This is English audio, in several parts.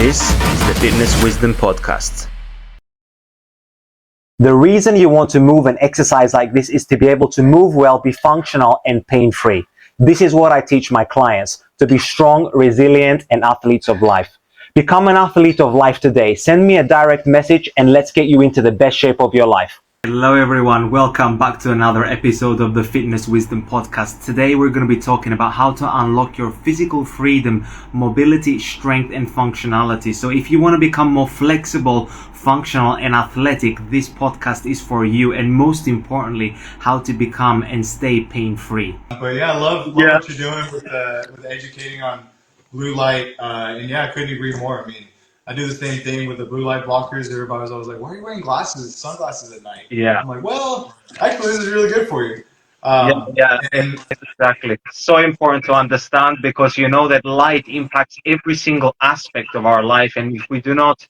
This is the Fitness Wisdom Podcast. The reason you want to move and exercise like this is to be able to move well, be functional, and pain-free. This is what I teach my clients, to be strong, resilient, and athletes of life. Become an athlete of life today. Send me a direct message and let's get you into the best shape of your life. Hello everyone, welcome back to another episode of the Fitness Wisdom Podcast. Today we're going to be talking about how to unlock your physical freedom, mobility, strength and functionality. So if you want to become more flexible, functional and athletic, this podcast is for you, and most importantly, how to become and stay pain-free. But yeah, I love what you're doing with educating on blue light, and yeah, I couldn't agree more. I mean, I do the same thing with the blue light blockers. Everybody was always like, why are you wearing sunglasses at night? Yeah. I'm like, well, actually, this is really good for you. Exactly. So important to understand, because you know that light impacts every single aspect of our life, and if we do not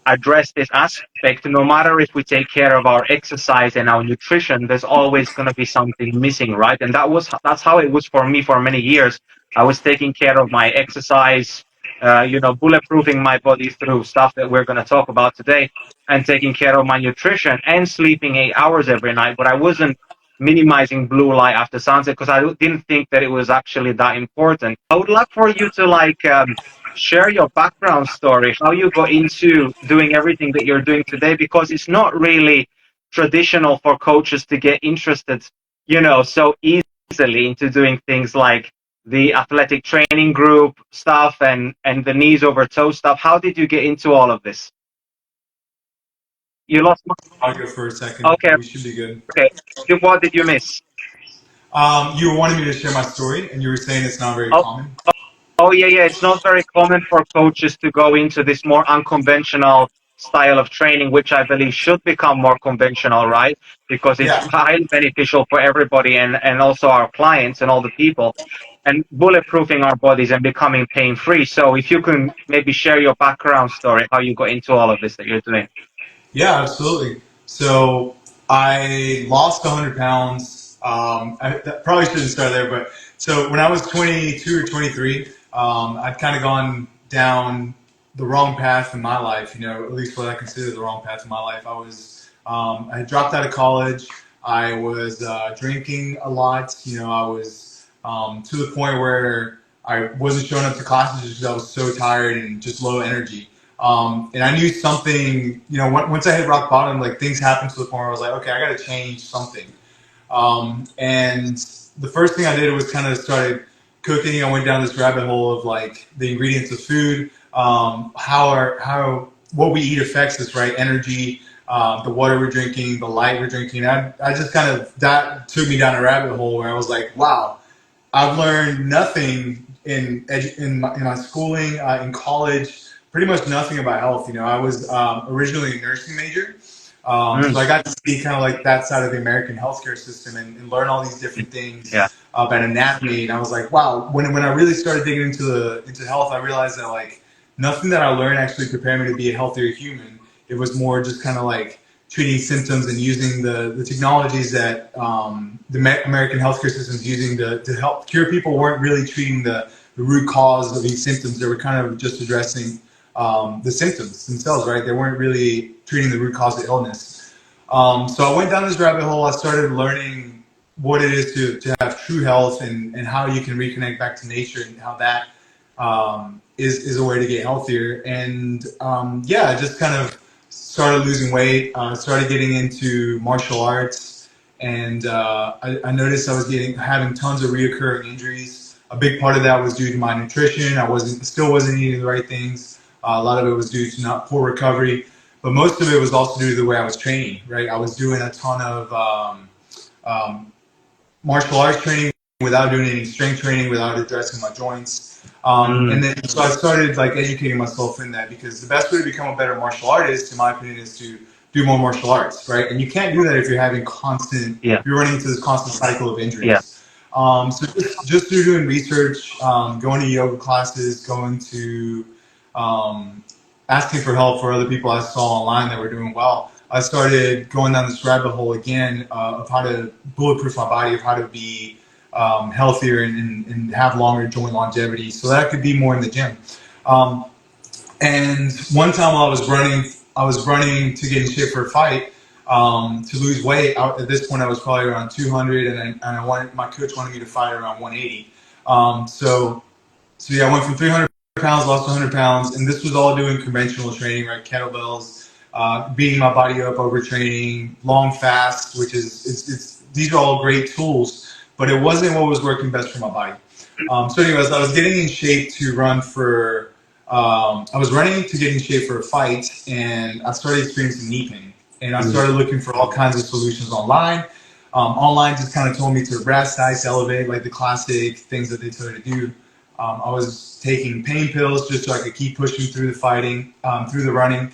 address this aspect, no matter if we take care of our exercise and our nutrition, there's always going to be something missing, right? And that's how it was for me for many years. I was taking care of my exercise, bulletproofing my body through stuff that we're going to talk about today, and taking care of my nutrition and sleeping 8 hours every night. But I wasn't minimizing blue light after sunset because I didn't think that it was actually that important. I would love for you to share your background story, how you got into doing everything that you're doing today, because it's not really traditional for coaches to get interested, so easily into doing things like the athletic training group stuff and the knees over toe stuff. How did you get into all of this? You lost my... I'll go for a second. Okay. We should be good. Okay. What did you miss? You wanted me to share my story, and you were saying it's not very common. Oh, yeah. It's not very common for coaches to go into this more unconventional style of training, which I believe should become more conventional, right? Because it's highly beneficial for everybody and also our clients and all the people, and bulletproofing our bodies and becoming pain-free. So if you can maybe share your background story, how you got into all of this that you're doing. Yeah, absolutely. So I lost 100 pounds. I probably shouldn't start there, but so when I was 22 or 23, I'd kind of gone down the wrong path in my life, at least what I consider the wrong path in my life. I had dropped out of college. I was drinking a lot. I was to the point where I wasn't showing up to classes because I was so tired and just low energy. And I knew something, once I hit rock bottom, like things happened to the point where I was like, okay, I got to change something. And the first thing I did was kind of started cooking. I went down this rabbit hole of like the ingredients of food, how what we eat affects us, right? Energy, the water we're drinking, the light we're drinking. I just that took me down a rabbit hole where I was like, wow, I've learned nothing in my schooling, in college. Pretty much nothing about health. I was originally a nursing major, so I got to see kind of like that side of the American healthcare system and learn all these different things about anatomy. And I was like, wow. When I really started digging into health, I realized that like nothing that I learned actually prepared me to be a healthier human. It was more just kind of like treating symptoms and using the technologies that the American healthcare system is using to help cure people. Weren't really treating the root cause of these symptoms. They were kind of just addressing the symptoms themselves, right? They weren't really treating the root cause of illness. So I went down this rabbit hole. I started learning what it is to have true health and how you can reconnect back to nature and how that is a way to get healthier. And I just kind of started losing weight, started getting into martial arts, and I noticed I was having tons of reoccurring injuries. A big part of that was due to my nutrition. I still wasn't eating the right things. A lot of it was due to poor recovery, but most of it was also due to the way I was training, right? I was doing a ton of martial arts training without doing any strength training, without addressing my joints. And then so I started like educating myself in that, because the best way to become a better martial artist, in my opinion, is to do more martial arts, right? And you can't do that if you're having you're running into this constant cycle of injuries. So just through doing research, going to yoga classes, going to asking for help for other people I saw online that were doing well, I started going down this rabbit hole again of how to bulletproof my body, of how to be healthier and have longer joint longevity so that I could be more in the gym. And one time while I was running to get in shape for a fight, to lose weight. At this point, I was probably around 200, and my coach wanted me to fight around 180. So yeah, I went from 300 pounds, lost 100 pounds, and this was all doing conventional training, right? Kettlebells, beating my body up, overtraining, long fasts, which is these are all great tools, but it wasn't what was working best for my body. So anyways, I was getting in shape to run for. I was running to get in shape for a fight, and I started experiencing knee pain. And I started looking for all kinds of solutions online. Online just kind of told me to rest, ice, elevate, like the classic things that they tell you to do. I was taking pain pills just so I could keep pushing through the fighting, through the running.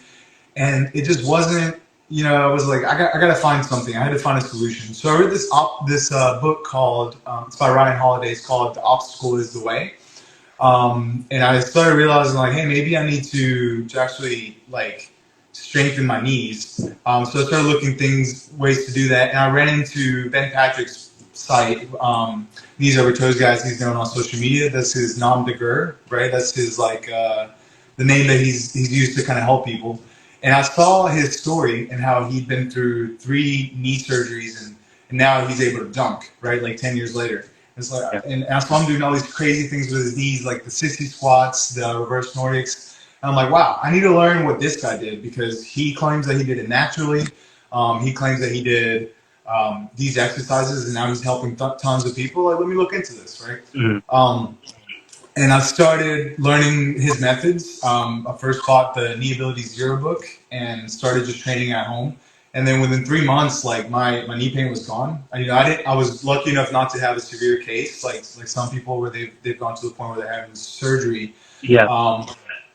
And it just wasn't, I was like, I got to find something. I had to find a solution. So I read this book called, it's by Ryan Holiday. It's called The Obstacle is the Way. And I started realizing like, hey, maybe I need to actually like strengthen my knees. So I started looking ways to do that. And I ran into Ben Patrick's site, Knees Over Toes Guys. He's known on social media. That's his nom de guerre, right? That's his like, the name that he's used to kind of help people. And I saw his story and how he'd been through 3 knee surgeries and now he's able to dunk, right? Like 10 years later. It's like, and I saw him doing all these crazy things with his knees, like the 60 squats, the reverse Nordics. And I'm like, wow, I need to learn what this guy did because he claims that he did it naturally. He claims that he did these exercises and now he's helping tons of people. Like, let me look into this, right? Mm-hmm. And I started learning his methods. I first bought the Knee Ability Zero book and started just training at home. And then within 3 months, like my knee pain was gone. I was lucky enough not to have a severe case, like some people where they've gone to the point where they're having surgery. Yeah.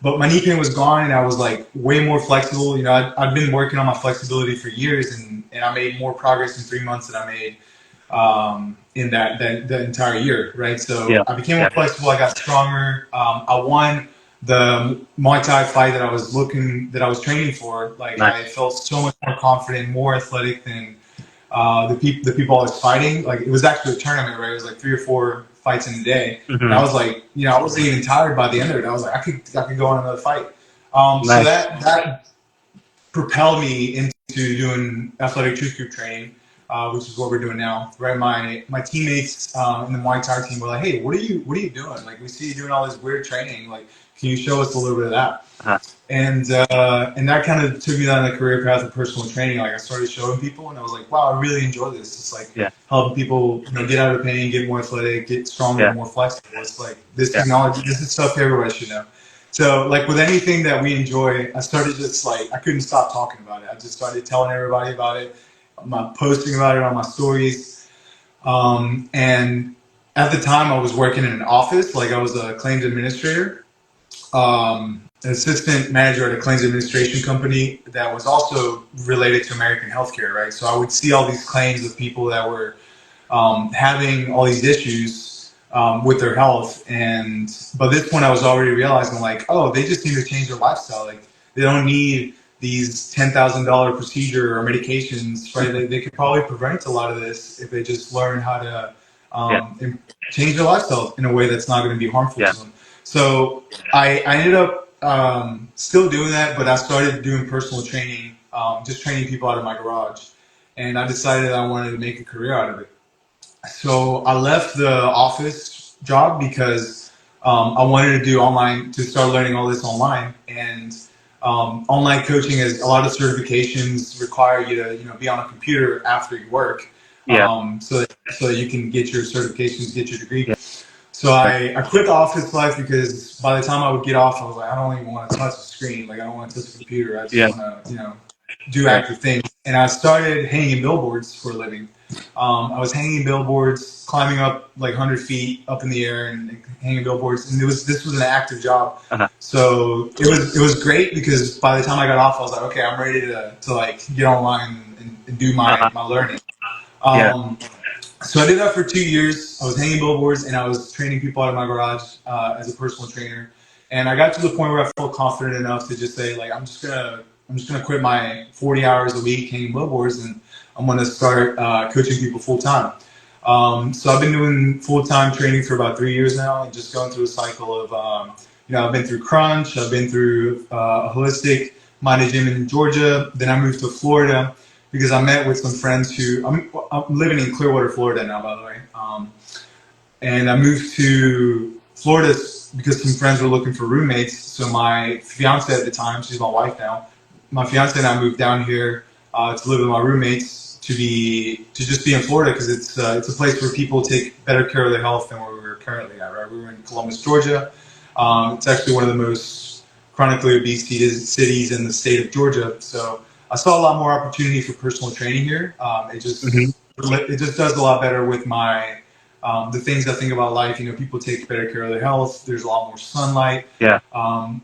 But my knee pain was gone, and I was like way more flexible. I'd been working on my flexibility for years, and I made more progress in 3 months than I made in that entire year, right? So yeah. I became more flexible. I got stronger. I won the Muay Thai fight that I was training for. Like nice. I felt so much more confident, more athletic than the people I was fighting. Like it was actually a tournament, right? It was like 3 or 4 fights in a day. Mm-hmm. And I was like, I wasn't even tired by the end of it. I was like, I could go on another fight. Nice. So that propelled me into doing athletic truth group training. Which is what we're doing now, right? My teammates in the Muay Thai team were like, "Hey, what are you doing? Like, we see you doing all this weird training. Like, can you show us a little bit of that?" Uh-huh. And that kind of took me down the career path of personal training. Like, I started showing people, and I was like, "Wow, I really enjoy this. It's like helping people, get out of pain, get more athletic, get stronger, more flexible. It's like this technology. This is stuff everybody should know." So, like with anything that we enjoy, I started just like I couldn't stop talking about it. I just started telling everybody about it. I'm posting about it on my stories. And at the time I was working in an office, like I was a claims administrator, an assistant manager at a claims administration company that was also related to American healthcare, right? So I would see all these claims of people that were having all these issues with their health. And by this point I was already realizing like, oh, they just need to change their lifestyle. Like they don't need these $10,000 procedure or medications, right? They could probably prevent a lot of this if they just learn how to change their lifestyle in a way that's not going to be harmful to them. So I ended up still doing that, but I started doing personal training, just training people out of my garage. And I decided I wanted to make a career out of it. So I left the office job because I wanted to start learning all this online. And online coaching has a lot of certifications require you to be on a computer after you work, so that you can get your certifications, get your degree. Yeah. So I quit the office life because by the time I would get off, I was like, I don't even want to touch the screen. Like I don't want to touch the computer. I just want to do active things. And I started hanging billboards for a living. I was hanging billboards, climbing up like 100 feet up in the air and hanging billboards. And this was an active job. Uh-huh. So it was great because by the time I got off, I was like, okay, I'm ready to like get online and do my learning. So I did that for 2 years. I was hanging billboards and I was training people out of my garage as a personal trainer. And I got to the point where I felt confident enough to just say like, I'm just gonna quit my 40 hours a week hanging billboards and I'm going to start coaching people full time. So I've been doing full time training for about 3 years now and just going through a cycle of I've been through Crunch, I've been through a holistic minded gym in Georgia. Then I moved to Florida because I met with some friends who I'm living in Clearwater, Florida now, by the way. And I moved to Florida because some friends were looking for roommates. So my fiance at the time, she's my wife now, my fiance and I moved down here to live with my roommates to just be in Florida because it's a place where people take better care of their health than where we were currently at. Right, we were in Columbus, Georgia. It's actually one of the most chronically obese cities in the state of Georgia. So I saw a lot more opportunity for personal training here. It just does a lot better with my the things I think about life. People take better care of their health. There's a lot more sunlight. Yeah.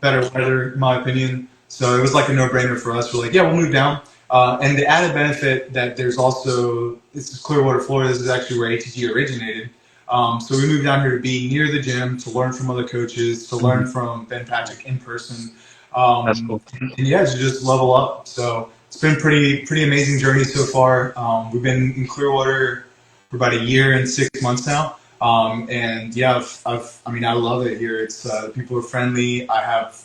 Better weather, in my opinion. So it was like a no-brainer for us. We're like, yeah, we'll move down. And the added benefit that there's also, this is Clearwater, Florida. This is actually where ATG originated. So we moved down here to be near the gym, to learn from other coaches, to learn from Ben Patrick in person. That's cool. And yeah, to just level up. So it's been pretty amazing journey so far. We've been in Clearwater for about a year and 6 months now. And yeah, I love it here. It's people are friendly. I have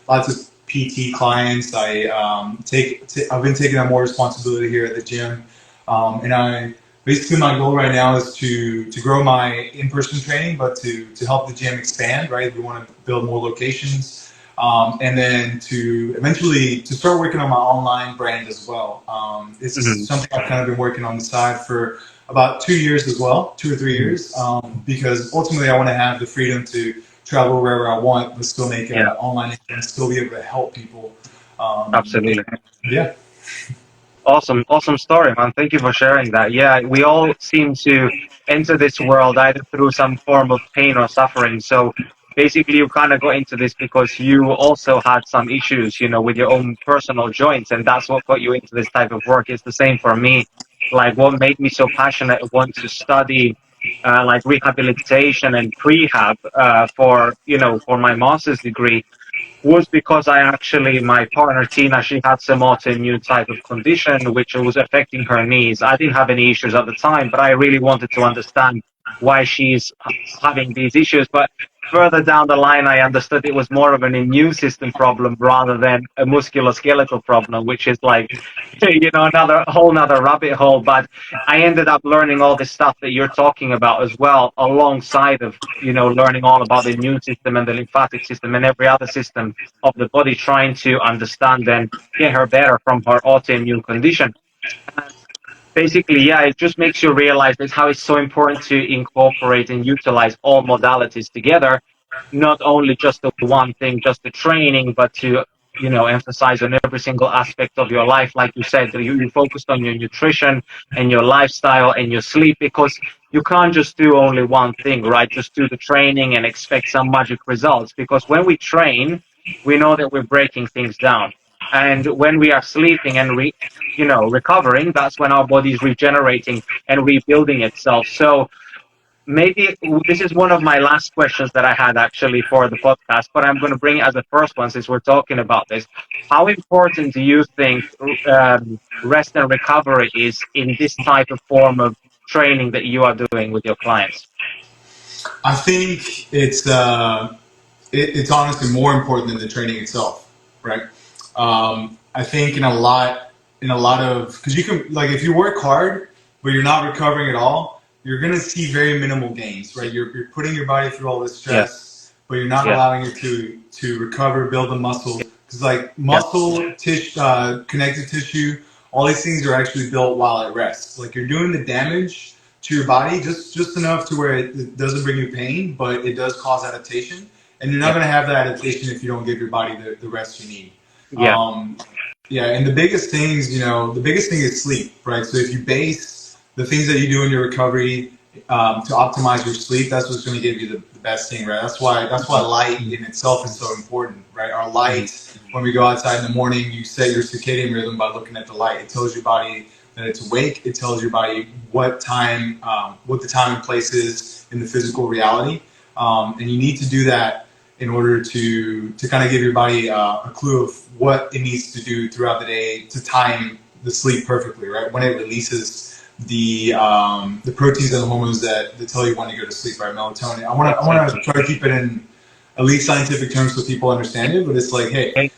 lots of PT clients. I've been taking on more responsibility here at the gym, and basically my goal right now is to grow my in-person training, but to help the gym expand. Right, we want to build more locations, and then to eventually to start working on my online brand as well. This is something I've kind of been working on the side for about 2 years as well, 2 or 3 years, because ultimately I want to have the freedom to travel wherever I want, but still make it online and still be able to help people. Absolutely. Yeah. Awesome story, man. Thank you for sharing that. Yeah, we all seem to enter this world either through some form of pain or suffering. So basically you kind of got into this because you also had some issues, with your own personal joints, and that's what got you into this type of work. It's the same for me. Like what made me so passionate, want to study like rehabilitation and prehab for my master's degree was because my partner Tina, she had some autoimmune type of condition which was affecting her knees. I didn't have any issues at the time, but I really wanted to understand why she's having these issues. But further down the line, I understood it was more of an immune system problem rather than a musculoskeletal problem, which is like, another whole nother rabbit hole. But I ended up learning all this stuff that you're talking about as well, alongside of, learning all about the immune system and the lymphatic system and every other system of the body, trying to understand and get her better from her autoimmune condition. And basically, yeah, it just makes you realize that how it's so important to incorporate and utilize all modalities together, not only just the one thing, just the training, but to emphasize on every single aspect of your life. Like you said, you focused on your nutrition and your lifestyle and your sleep, because you can't just do only one thing, right? Just do the training and expect some magic results, because when we train, we know that we're breaking things down. And when we are sleeping and recovering, that's when our body is regenerating and rebuilding itself. So maybe this is one of my last questions that I had actually for the podcast, but I'm going to bring it as the first one since we're talking about this. How important do you think rest and recovery is in this type of form of training that you are doing with your clients? I think it's honestly more important than the training itself, right? I think in a lot of, because you can, like, if you work hard but you're not recovering at all, you're going to see very minimal gains, right? You're putting your body through all this stress, but you're not allowing it to recover, build the muscle. Because like muscle, tissue, connective tissue, all these things are actually built while at rest. Like you're doing the damage to your body just enough to where it doesn't bring you pain, but it does cause adaptation. And you're not going to have that adaptation if you don't give your body the rest you need. And the biggest thing is sleep, right? So if you base the things that you do in your recovery to optimize your sleep, that's what's going to give you the best thing, right? That's why light in itself is so important, right? Our light, when we go outside in the morning, you set your circadian rhythm by looking at the light. It tells your body that it's awake. It tells your body what the time and place is in the physical reality. And you need to do that in order to kind of give your body a clue of what it needs to do throughout the day to time the sleep perfectly, right? When it releases the proteins and the hormones that tell you when to go to sleep, right? Melatonin. I want to try to keep it in at least scientific terms so people understand it. But it's like, hey,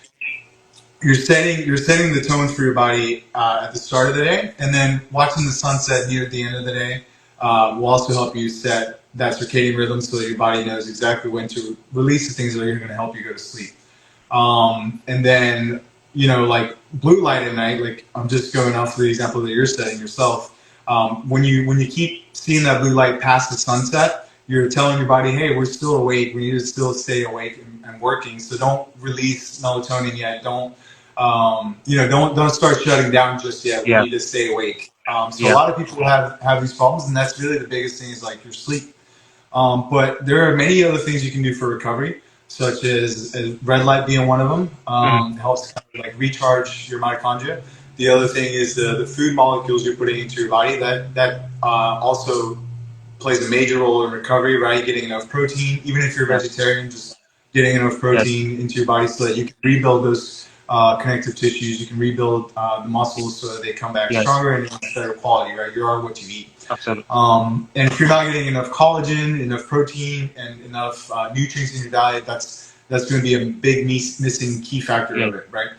you're setting the tone for your body at the start of the day, and then watching the sunset near the end of the day will also help you set that circadian rhythm so that your body knows exactly when to release the things that are going to help you go to sleep. And then, like blue light at night, like I'm just going off the example that you're setting yourself. When you keep seeing that blue light past the sunset, you're telling your body, hey, we're still awake. We need to still stay awake and working. So don't release melatonin yet. Don't start shutting down just yet. We Yeah. need to stay awake. So a Yeah. lot of people have these problems, and that's really the biggest thing is like your sleep. But there are many other things you can do for recovery, such as red light being one of them. It helps kind of like recharge your mitochondria. The other thing is the food molecules you're putting into your body. That also plays a major role in recovery, right? Getting enough protein, even if you're a vegetarian, just getting enough protein into your body so that you can rebuild those connective tissues. You can rebuild the muscles so that they come back Yes. stronger and better quality, right? You are what you eat. Absolutely. And if you're not getting enough collagen, enough protein, and enough nutrients in your diet, that's going to be a big missing key factor of it, right?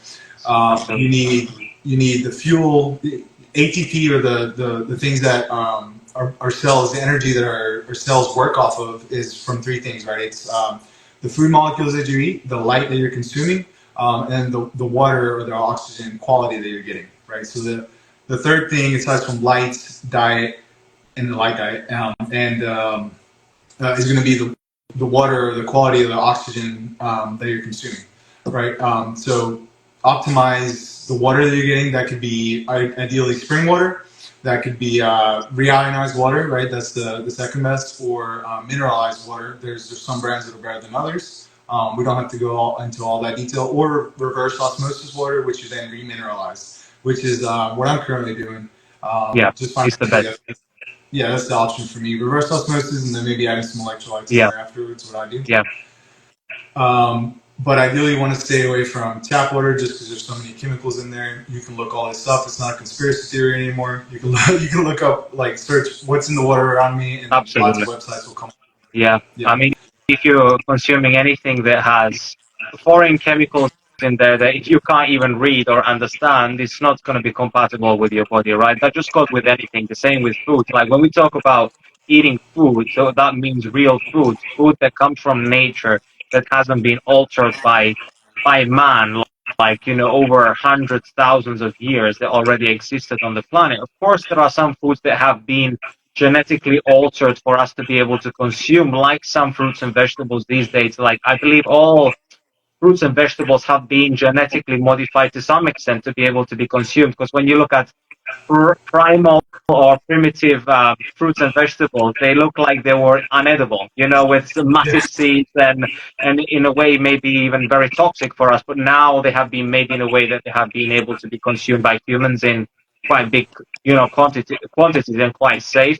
You need the fuel, the ATP, or the things that our cells, the energy that our cells work off of is from three things, right? It's the food molecules that you eat, the light that you're consuming, and the water or the oxygen quality that you're getting, right? So the third thing, aside from light, diet, and the light diet, is going to be the water, the quality of the oxygen that you're consuming, right? So optimize the water that you're getting. That could be ideally spring water. That could be reionized water, right? That's the second best, or mineralized water. There's some brands that are better than others. We don't have to go into all that detail. Or reverse osmosis water, which you then remineralize, which is what I'm currently doing. Just finding It's the best. yeah, that's the option for me. Reverse osmosis, and then maybe adding some electrolytes in Yeah. there afterwards. What I do. Yeah. But ideally, you want to stay away from tap water just because there's so many chemicals in there. You can look all this up. It's not a conspiracy theory anymore. You can look up, like, search what's in the water around me, and lots Absolutely. of websites will come up. Yeah. Yeah. I mean, if you're consuming anything that has foreign chemicals in there that if you can't even read or understand, it's not going to be compatible with your body, right? That just goes with anything. The same with food. Like when we talk about eating food, so that means real food, food that comes from nature, that hasn't been altered by man, like, over hundreds, thousands of years that already existed on the planet. Of course, there are some foods that have been genetically altered for us to be able to consume, like some fruits and vegetables these days. Like I believe all fruits and vegetables have been genetically modified to some extent to be able to be consumed. Because when you look at primal or primitive fruits and vegetables, they look like they were unedible, with some Yeah. massive seeds and in a way maybe even very toxic for us. But now they have been made in a way that they have been able to be consumed by humans in quite big, quantities and quite safe.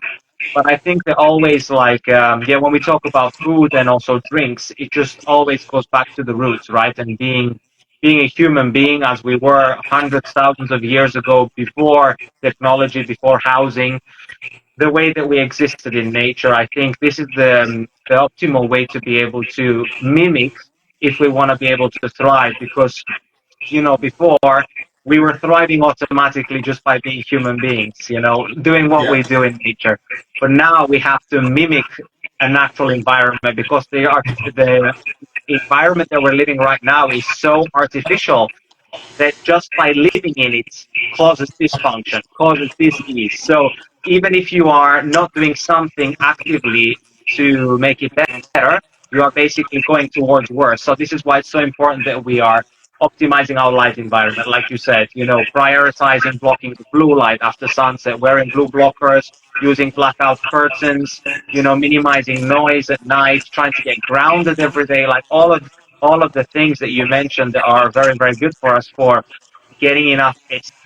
But I think that always when we talk about food and also drinks, it just always goes back to the roots, right? And being a human being as we were hundreds, thousands of years ago, before technology, before housing, the way that we existed in nature, I think this is the optimal way to be able to mimic if we want to be able to thrive. Because before we were thriving automatically just by being human beings, doing what Yeah. we do in nature. But now we have to mimic a natural environment because the environment that we're living right now is so artificial that just by living in it causes dysfunction, causes disease. So even if you are not doing something actively to make it better, you are basically going towards worse. So this is why it's so important that we are optimizing our light environment. Like you said, prioritizing blocking the blue light after sunset, wearing blue blockers, using blackout curtains, minimizing noise at night, trying to get grounded every day, like all of the things that you mentioned that are very, very good for us for getting enough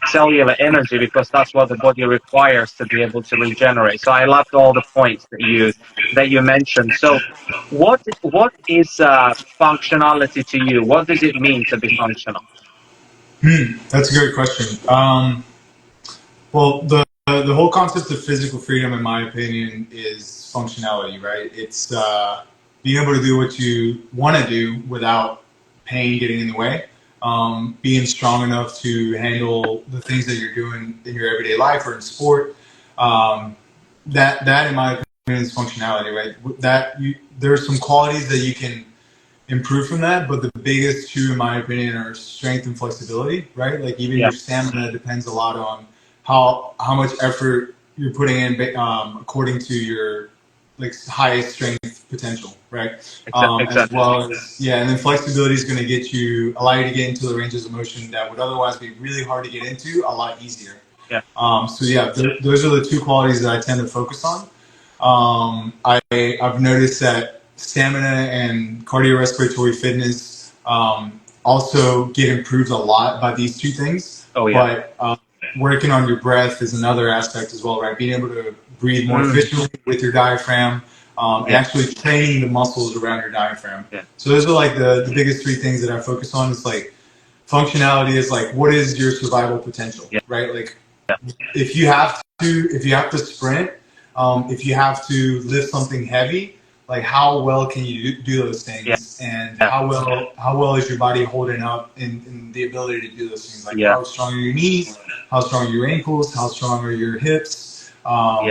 cellular energy, because that's what the body requires to be able to regenerate. So I loved all the points that you mentioned. So what is functionality to you? What does it mean to be functional? That's a great question. Well, the whole concept of physical freedom, in my opinion, is functionality, right? It's being able to do what you want to do without pain getting in the way, being strong enough to handle the things that you're doing in your everyday life or in sport. That in my opinion is functionality, right? There are some qualities that you can improve from that, but the biggest two, in my opinion, are strength and flexibility, right? Like even your stamina depends a lot on how much effort you're putting in, according to your like highest strength potential, right? Exactly. As well as and then flexibility is going to allow you to get into the ranges of motion that would otherwise be really hard to get into a lot easier. Yeah. Those are the two qualities that I tend to focus on. I've noticed that stamina and cardiorespiratory fitness also get improved a lot by these two things. Oh yeah. But working on your breath is another aspect as well, right? Being able to breathe more efficiently with your diaphragm, and actually training the muscles around your diaphragm. Yeah. So those are like the biggest three things that I focus on. It's like functionality is like, what is your survival potential, right? Like if you have to sprint, if you have to lift something heavy, like how well can you do those things, and how well is your body holding up in the ability to do those things? Like how strong are your knees, how strong are your ankles, how strong are your hips, how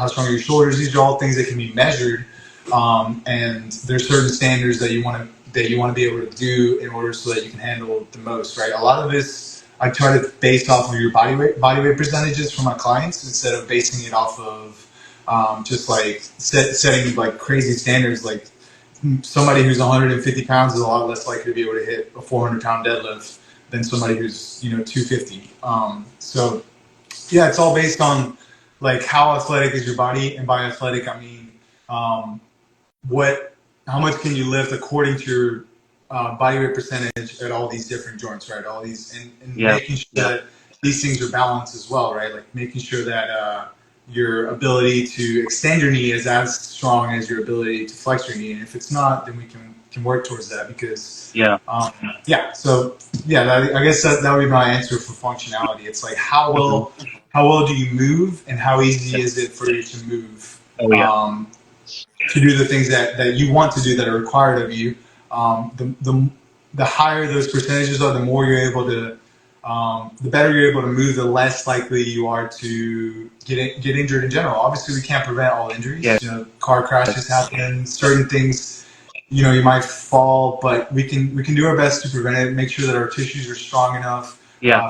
strong are your shoulders? These are all things that can be measured, and there's certain standards that you want to be able to do in order so that you can handle the most, right? A lot of this I try to base off of your body weight percentages for my clients instead of basing it off of just like setting like crazy standards. Like somebody who's 150 pounds is a lot less likely to be able to hit a 400-pound deadlift than somebody who's 250. So it's all based on like how athletic is your body, and by athletic I mean how much can you lift according to your body weight percentage at all these different joints, right? All these and making sure that these things are balanced as well, right? Like making sure that your ability to extend your knee is as strong as your ability to flex your knee, and if it's not, then we can work towards that because I guess that would be my answer for functionality. It's like how well do you move, and how easy is it for you to move to do the things that you want to do that are required of you. The higher those percentages are, the more you're able to, the better you're able to move, the less likely you are to get injured in general. Obviously, we can't prevent all injuries. Car crashes happen, certain things, you might fall, but we can do our best to prevent it. Make sure that our tissues are strong enough,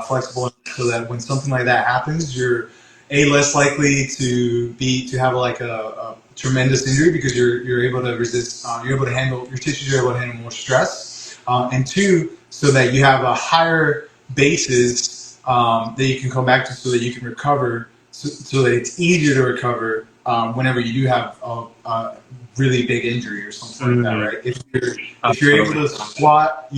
flexible enough, so that when something like that happens, you're less likely to have like a tremendous injury because you're able to resist. You're able to handle your tissues. Are able to handle more stress, and two, so that you have a higher basis that you can come back to, so that you can recover, so that it's easier to recover whenever you do have a really big injury or something like that, right? If you're able to squat,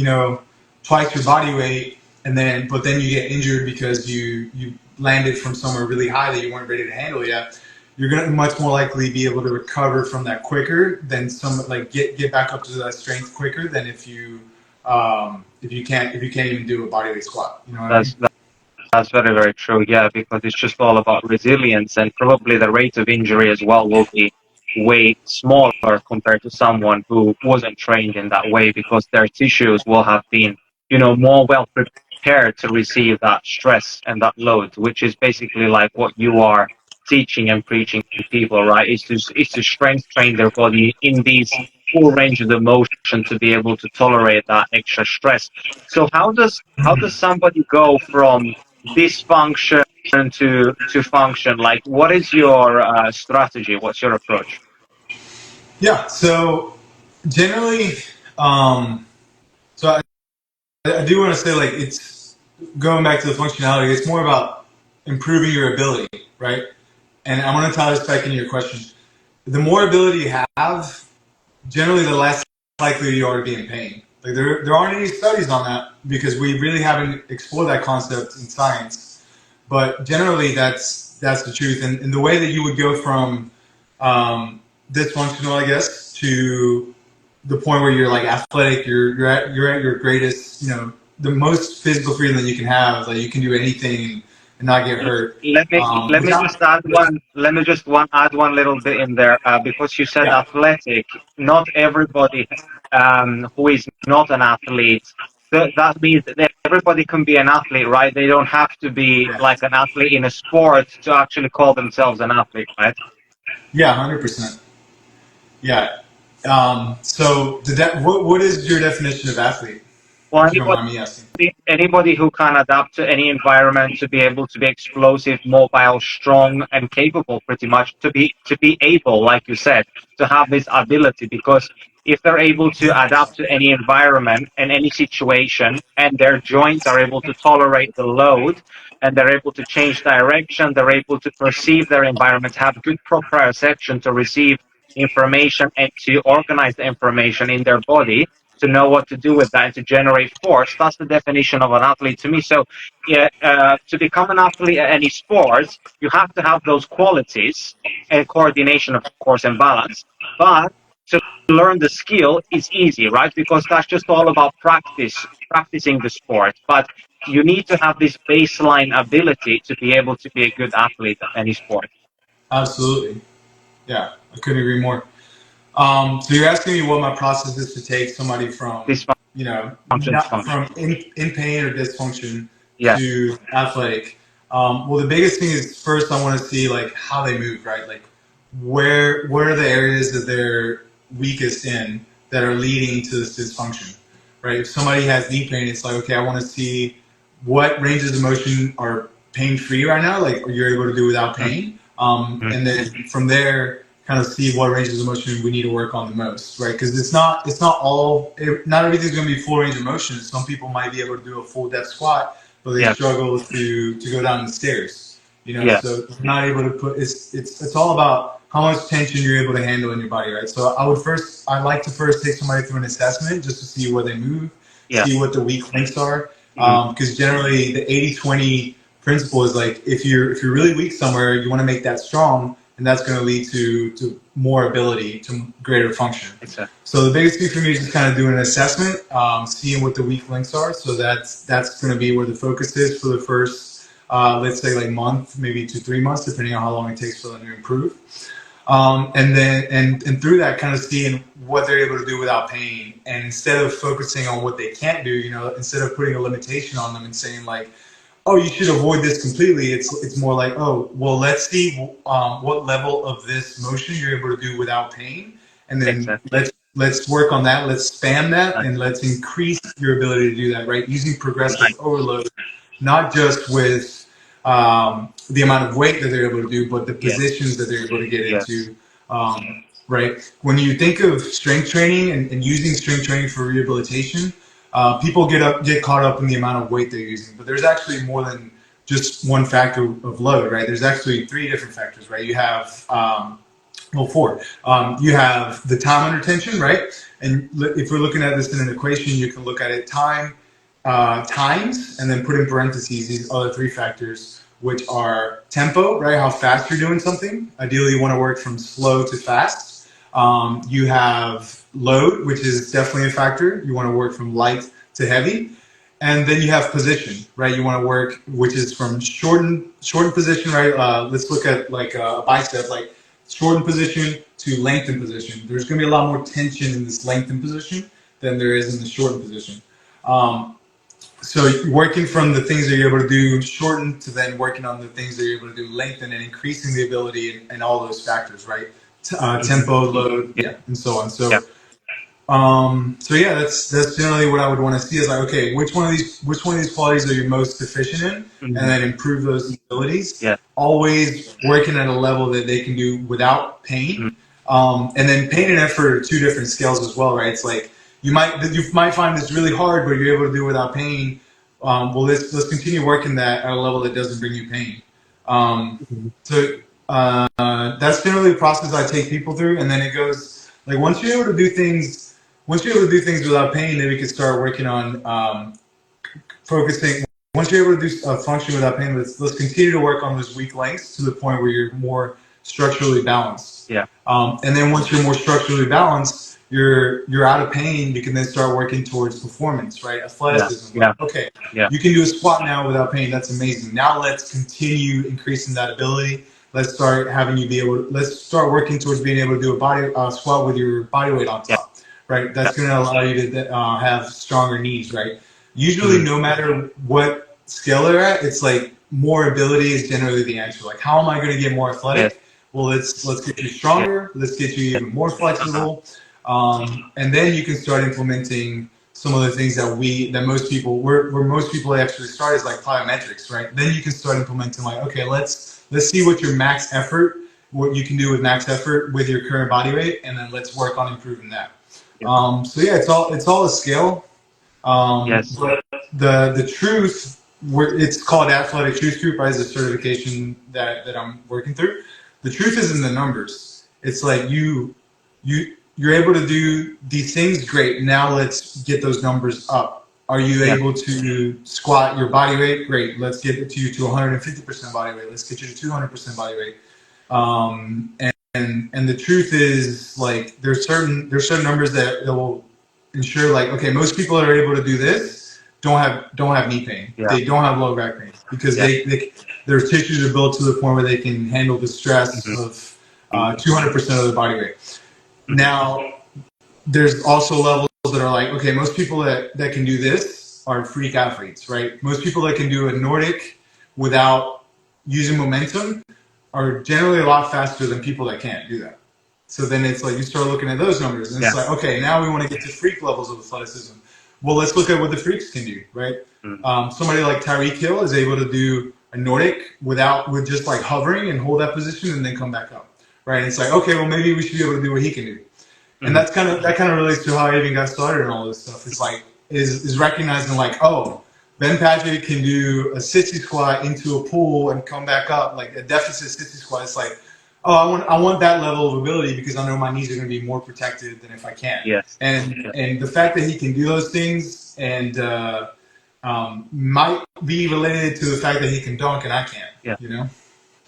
twice your body weight, but then you get injured because you landed from somewhere really high that you weren't ready to handle yet, you're going to much more likely be able to recover from that quicker than get back up to that strength quicker than if you can't even do a bodyweight squat. You know what I mean? That's very, very true. Yeah, because it's just all about resilience, and probably the rate of injury as well will be way smaller compared to someone who wasn't trained in that way, because their tissues will have been, more well prepared to receive that stress and that load, which is basically like what you are teaching and preaching to people, right? Is to strength train their body in these full range of the motion to be able to tolerate that extra stress. So how does somebody go from dysfunction to function? Like, what is your strategy? What's your approach? Yeah. So generally, I do want to say, like, it's going back to the functionality. It's more about improving your ability, right? And I want to tie this back into your question. The more ability you have, generally, the less likely you are to be in pain. Like there aren't any studies on that because we really haven't explored that concept in science. But generally, that's the truth. And the way that you would go from dysfunctional, I guess, to the point where you're like athletic, you're at your greatest, the most physical freedom that you can have. Like you can do anything and not get hurt. Let me just add one. Let me just add one little bit in there, because you said Yeah, athletic. Not everybody who is not an athlete. That means that everybody can be an athlete, right? They don't have to be yeah, like an athlete in a sport to actually call themselves an athlete, right? yeah, 100%. Yeah. So what is your definition of athlete, Well, if you don't mind me asking? anybody who can adapt to any environment, to be able to be explosive, mobile, strong, and capable, pretty much to be able, like you said, to have this ability. Because if they're able to adapt to any environment and any situation, and their joints are able to tolerate the load, and they're able to change direction, they're able to perceive their environment, have good proprioception to receive information and to organize the information in their body, to know what to do with that and to generate force. That's the definition of an athlete to me. So, yeah, to become an athlete at any sport, you have to have those qualities and coordination, of course, and balance. But to learn the skill is easy, right? Because that's just all about practicing the sport. But you need to have this baseline ability to be able to be a good athlete at any sport. Absolutely. Yeah, I couldn't agree more. So you're asking me what my process is to take somebody from, Dysfunction, not dysfunction. from in pain or dysfunction Yeah, to athletic. Well, the biggest thing is first I want to see like how they move, right? Like where are the areas that they're weakest in that are leading to this dysfunction, right? If somebody has knee pain, it's like, okay, I want to see what ranges of motion are pain free right now, like you're able to do without pain. mm-hmm. And then from there, kind of see what ranges of motion we need to work on the most, right? Because not everything's going to be full range of motion. Some people might be able to do a full depth squat, but they Yeah, struggle to go down the stairs. yeah, So not able to put it's all about how much tension you're able to handle in your body, right? So I like to first take somebody through an assessment just to see where they move, yeah. see what the weak links are, Mm-hmm. because generally the 80-20 principle is like if you're really weak somewhere, you want to make that strong, and that's going to lead to more ability, to greater function. Exactly. So the biggest thing for me is just kind of doing an assessment, seeing what the weak links are. So that's going to be where the focus is for the first, let's say like month, maybe 2-3 months, depending on how long it takes for them to improve. And then and through that, kind of seeing what they're able to do without pain, and instead of focusing on what they can't do, instead of putting a limitation on them and saying like, oh, you should avoid this completely. It's more like, oh, well, let's see what level of this motion you're able to do without pain, and then Exactly. let's work on that. Let's span that, Right. and let's increase your ability to do that. Right, using progressive Right. overload, not just with the amount of weight that they're able to do, but the Yeah. positions that they're able to get Yes. into. Right, when you think of strength training and using strength training for rehabilitation, people get caught up in the amount of weight they're using, but there's actually more than just one factor of load, right? There's actually 3 different factors, right? You have well, 4. You have the time under tension, right? And if we're looking at this in an equation, you can look at it times, and then put in parentheses these other 3 factors, which are tempo, right? How fast you're doing something. Ideally, you want to work from slow to fast. You have load, which is definitely a factor. You want to work from light to heavy. And then you have position, right? You want to work, which is from shortened position, right? Let's look at like a bicep, like shortened position to lengthened position. There's going to be a lot more tension in this lengthened position than there is in the shortened position. So working from the things that you're able to do shorten to then working on the things that you're able to do lengthen, and increasing the ability and all those factors, right? Tempo, load, Yeah. and so on. Yeah. So yeah, that's generally what I would want to see is like, okay, which one of these qualities are you most deficient in, Mm-hmm. and then improve those abilities. Yeah. Always working at a level that they can do without pain. And then pain and effort are 2 different scales as well, right? It's like you might find this really hard, but you're able to do it without pain. Well, let's continue working that at a level that doesn't bring you pain. Mm-hmm. So that's generally the process I take people through, and then it goes like once you're able to do things without pain, then we can start working on focusing. Once you're able to do function without pain, let's continue to work on those weak links to the point where you're more structurally balanced. Yeah. And then once you're more structurally balanced, you're out of pain, you can then start working towards performance, right? Athleticism. Yeah. Like, okay, Yeah. you can do a squat now without pain. That's amazing. Now let's continue increasing that ability. Let's start having you be able to, let's start working towards being able to do a body squat with your body weight on Yeah. top, right? That's going to allow you to have stronger knees, right? Usually, Mm. no matter what scale they're at, it's like more ability is generally the answer. Like, how am I going to get more athletic? Yes. Well, let's get you Yes. stronger. Let's get you even more Uh-huh. flexible, and then you can start implementing some of the things that most people where most people actually start is like plyometrics, right? Then you can start implementing like, okay, let's see what your max effort, what you can do with max effort with your current body weight, and then let's work on improving that. Yeah. So yeah, it's all a scale. Yes. But the truth, it's called Athletic Truth Group, right? Is a certification that I'm working through. The truth is in the numbers. It's like you're able to do these things, great. Now let's get those numbers up. Are you Yeah. able to squat your body weight? Great. Let's get it to you to 150% body weight. Let's get you to 200% body weight. And the truth is, like, there's certain numbers that will ensure, like, okay, most people that are able to do this don't have knee pain. Yeah. They don't have low back pain because Yeah. their tissues are built to the point where they can handle the stress Mhm. of 200% of their body weight. Now, there's also levels that are like, okay, most people that can do this are freak athletes, right? Most people that can do a Nordic without using momentum are generally a lot faster than people that can't do that. So then it's like you start looking at those numbers, and it's Yeah. like, okay, now we want to get to freak levels of athleticism. Well, let's look at what the freaks can do, right? Mm. Somebody like Tyreek Hill is able to do a Nordic with just like hovering and hold that position and then come back up, right? And it's like, okay, well, maybe we should be able to do what he can do. And Mhm. that kind of relates to how I even got started and all this stuff. It's like is recognizing like, oh, Ben Patrick can do a 60 squat into a pool and come back up, like a deficit 60 squat. It's like, oh, I want that level of ability because I know my knees are going to be more protected than if I can't. Yes. And the fact that he can do those things and might be related to the fact that he can dunk and I can't. Yeah. You know.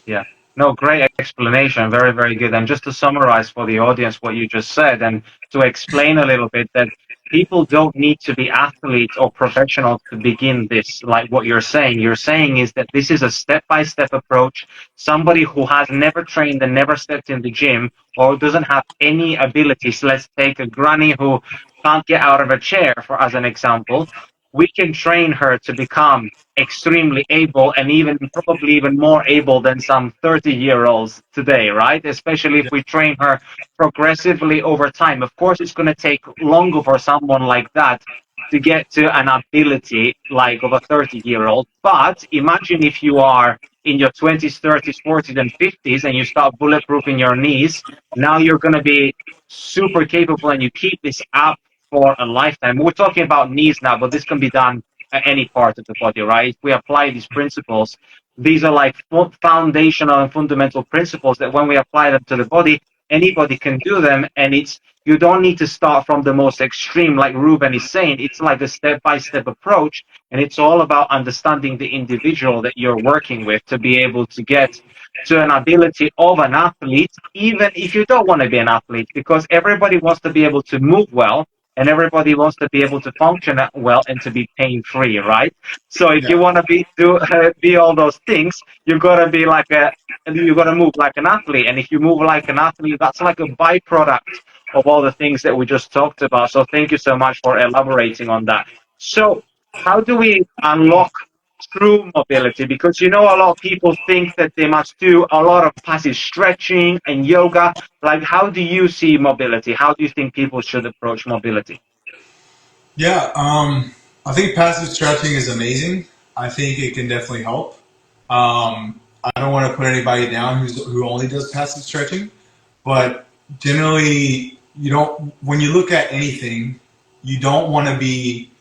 Yeah. No, great explanation. Very, very good. And just to summarize for the audience what you just said, and to explain a little bit that people don't need to be athletes or professionals to begin this, like what you're saying. You're saying is that this is a step-by-step approach. Somebody who has never trained and never stepped in the gym or doesn't have any abilities, let's take a granny who can't get out of a chair, for as an example, we can train her to become extremely able and even probably even more able than some 30-year-olds today, right? Especially if we train her progressively over time. Of course, it's going to take longer for someone like that to get to an ability like of a 30-year-old. But imagine if you are in your 20s, 30s, 40s, and 50s and you start bulletproofing your knees. Now you're going to be super capable and you keep this up for a lifetime. We're talking about knees now, but this can be done at any part of the body, right? If we apply these principles, these are like foundational and fundamental principles that when we apply them to the body, anybody can do them. And you don't need to start from the most extreme, like Ruben is saying. It's like a step-by-step approach, and it's all about understanding the individual that you're working with to be able to get to an ability of an athlete, even if you don't want to be an athlete, because everybody wants to be able to move well, and everybody wants to be able to function well and to be pain free, right? So if you Yeah. want to be all those things, you gotta be like you gotta move like an athlete, and if you move like an athlete, that's like a byproduct of all the things that we just talked about. So thank you so much for elaborating on that. So how do we unlock true mobility? Because a lot of people think that they must do a lot of passive stretching and yoga. Like, how do you see mobility? How do you think people should approach mobility? Yeah, I think passive stretching is amazing. I think it can definitely help. I don't want to put anybody down who only does passive stretching, but generally, you don't. When you look at anything, you don't want to be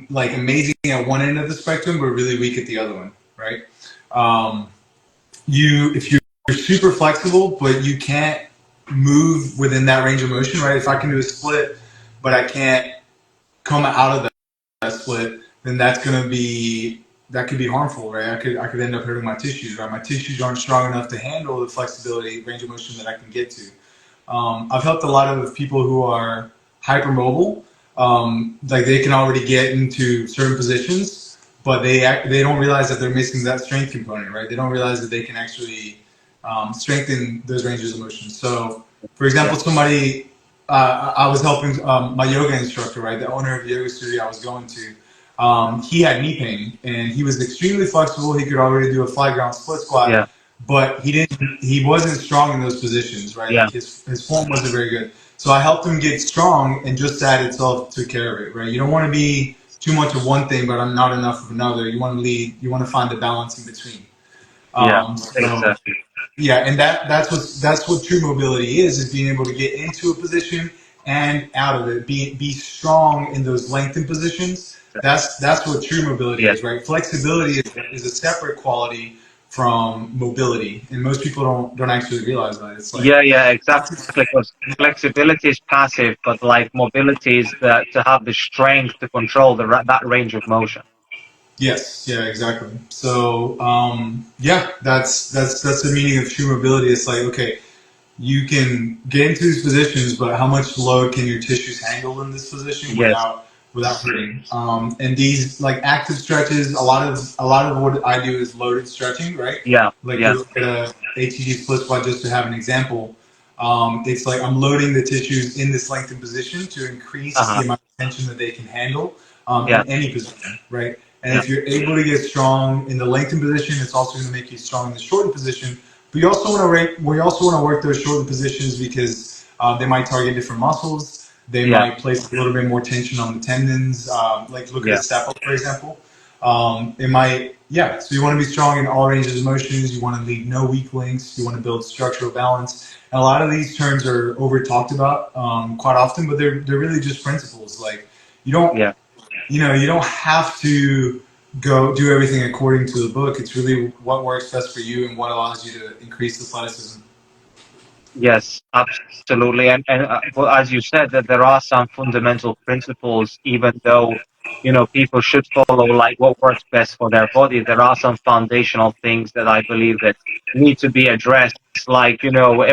like amazing at one end of the spectrum, but really weak at the other one, right? Um, if you're super flexible, but you can't move within that range of motion, right? If I can do a split, but I can't come out of that split, then that could be harmful, right? I could end up hurting my tissues, right? My tissues aren't strong enough to handle the flexibility, range of motion that I can get to. I've helped a lot of people who are hypermobile. Like they can already get into certain positions, but they don't realize that they're missing that strength component, right? They don't realize that they can actually strengthen those ranges of motion. So, for example, somebody I was helping my yoga instructor, right, the owner of the yoga studio I was going to. He had knee pain, and he was extremely flexible. He could already do a fly ground split Yeah. squat, but he wasn't strong in those positions, right? Yeah. Like his form wasn't very good. So I helped him get strong, and just that itself took care of it, right? You don't want to be too much of one thing, but I'm not enough of another. You want to lead. You want to find the balance in between. Yeah. So Exactly. yeah, and that's what true mobility is being able to get into a position and out of it. Be strong in those lengthened positions. That's what true mobility Yes. is, right? Flexibility is a separate quality from mobility, and most people don't actually realize that. It's like Yeah. Exactly. Because flexibility is passive, but like mobility is to have the strength to control that range of motion. yes, yeah, exactly. So yeah, that's the meaning of true mobility. It's like, okay, you can get into these positions, but how much load can your tissues handle in this position Yes. without hurting? And these like active stretches, a lot of what I do is loaded stretching, right? Yeah. Like Yeah. you look at a ATG split squat, just to have an example. It's like I'm loading the tissues in this lengthened position to increase the Uh-huh. amount of tension that they can handle Yeah. in any position, right? And Yeah. if you're able to get strong in the lengthened position, it's also going to make you strong in the shortened position. But you also want to work those shortened positions because they might target different muscles. They Yeah. might place a little bit more tension on the tendons. Like look at a Yeah. step up, for example. It might, yeah. So you want to be strong in all ranges of motions. You want to leave no weak links. You want to build structural balance. And a lot of these terms are over talked about quite often, but they're really just principles. Like you don't Yeah. you don't have to go do everything according to the book. It's really what works best for you and what allows you to increase athleticism. Yes, absolutely. And well, as you said, that there are some fundamental principles, even though, people should follow like what works best for their body. There are some foundational things that I believe that need to be addressed. Like,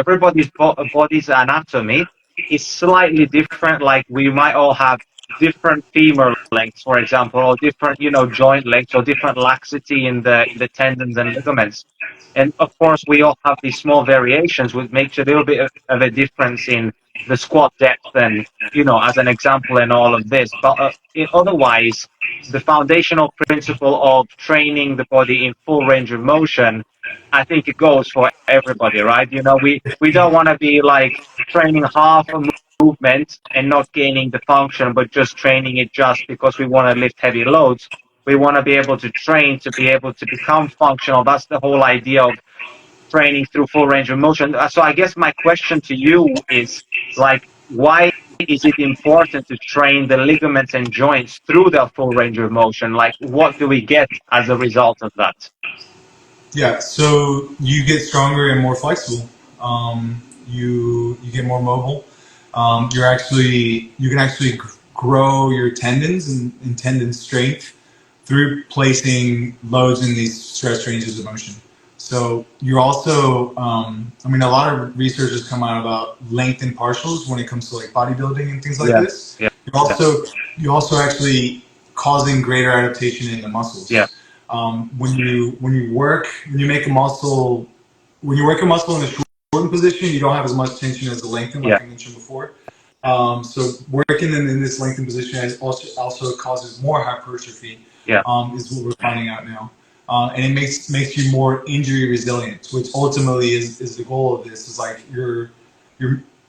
everybody's body's anatomy is slightly different. Like we might all have different femur lengths, for example, or different, joint lengths, or different laxity in the tendons and ligaments. And of course, we all have these small variations, which makes a little bit of a difference in the squat depth and, as an example in all of this. But otherwise, the foundational principle of training the body in full range of motion, I think it goes for everybody, right? We don't want to be like training half a movement and not gaining the function, but just training it just because we want to lift heavy loads. We want to be able to train to be able to become functional. That's the whole idea of training through full range of motion. So I guess my question to you is like, why is it important to train the ligaments and joints through the full range of motion? Like, what do we get as a result of that? Yeah, so you get stronger and more flexible. You get more mobile. You can actually grow your tendons and tendon strength through placing loads in these stress ranges of motion. So you're also, a lot of research has come out about lengthened partials when it comes to like bodybuilding and things like Yeah, this. yeah, You're also actually causing greater adaptation in the yeah, muscles. When you make a muscle, when you work a muscle in a shortened position, you don't have as much tension as the lengthened, yeah, like I mentioned before. So working them in this lengthened position also causes more hypertrophy, yeah, is what we're finding out now. And it makes you more injury resilient, which ultimately is the goal of this. Is like you're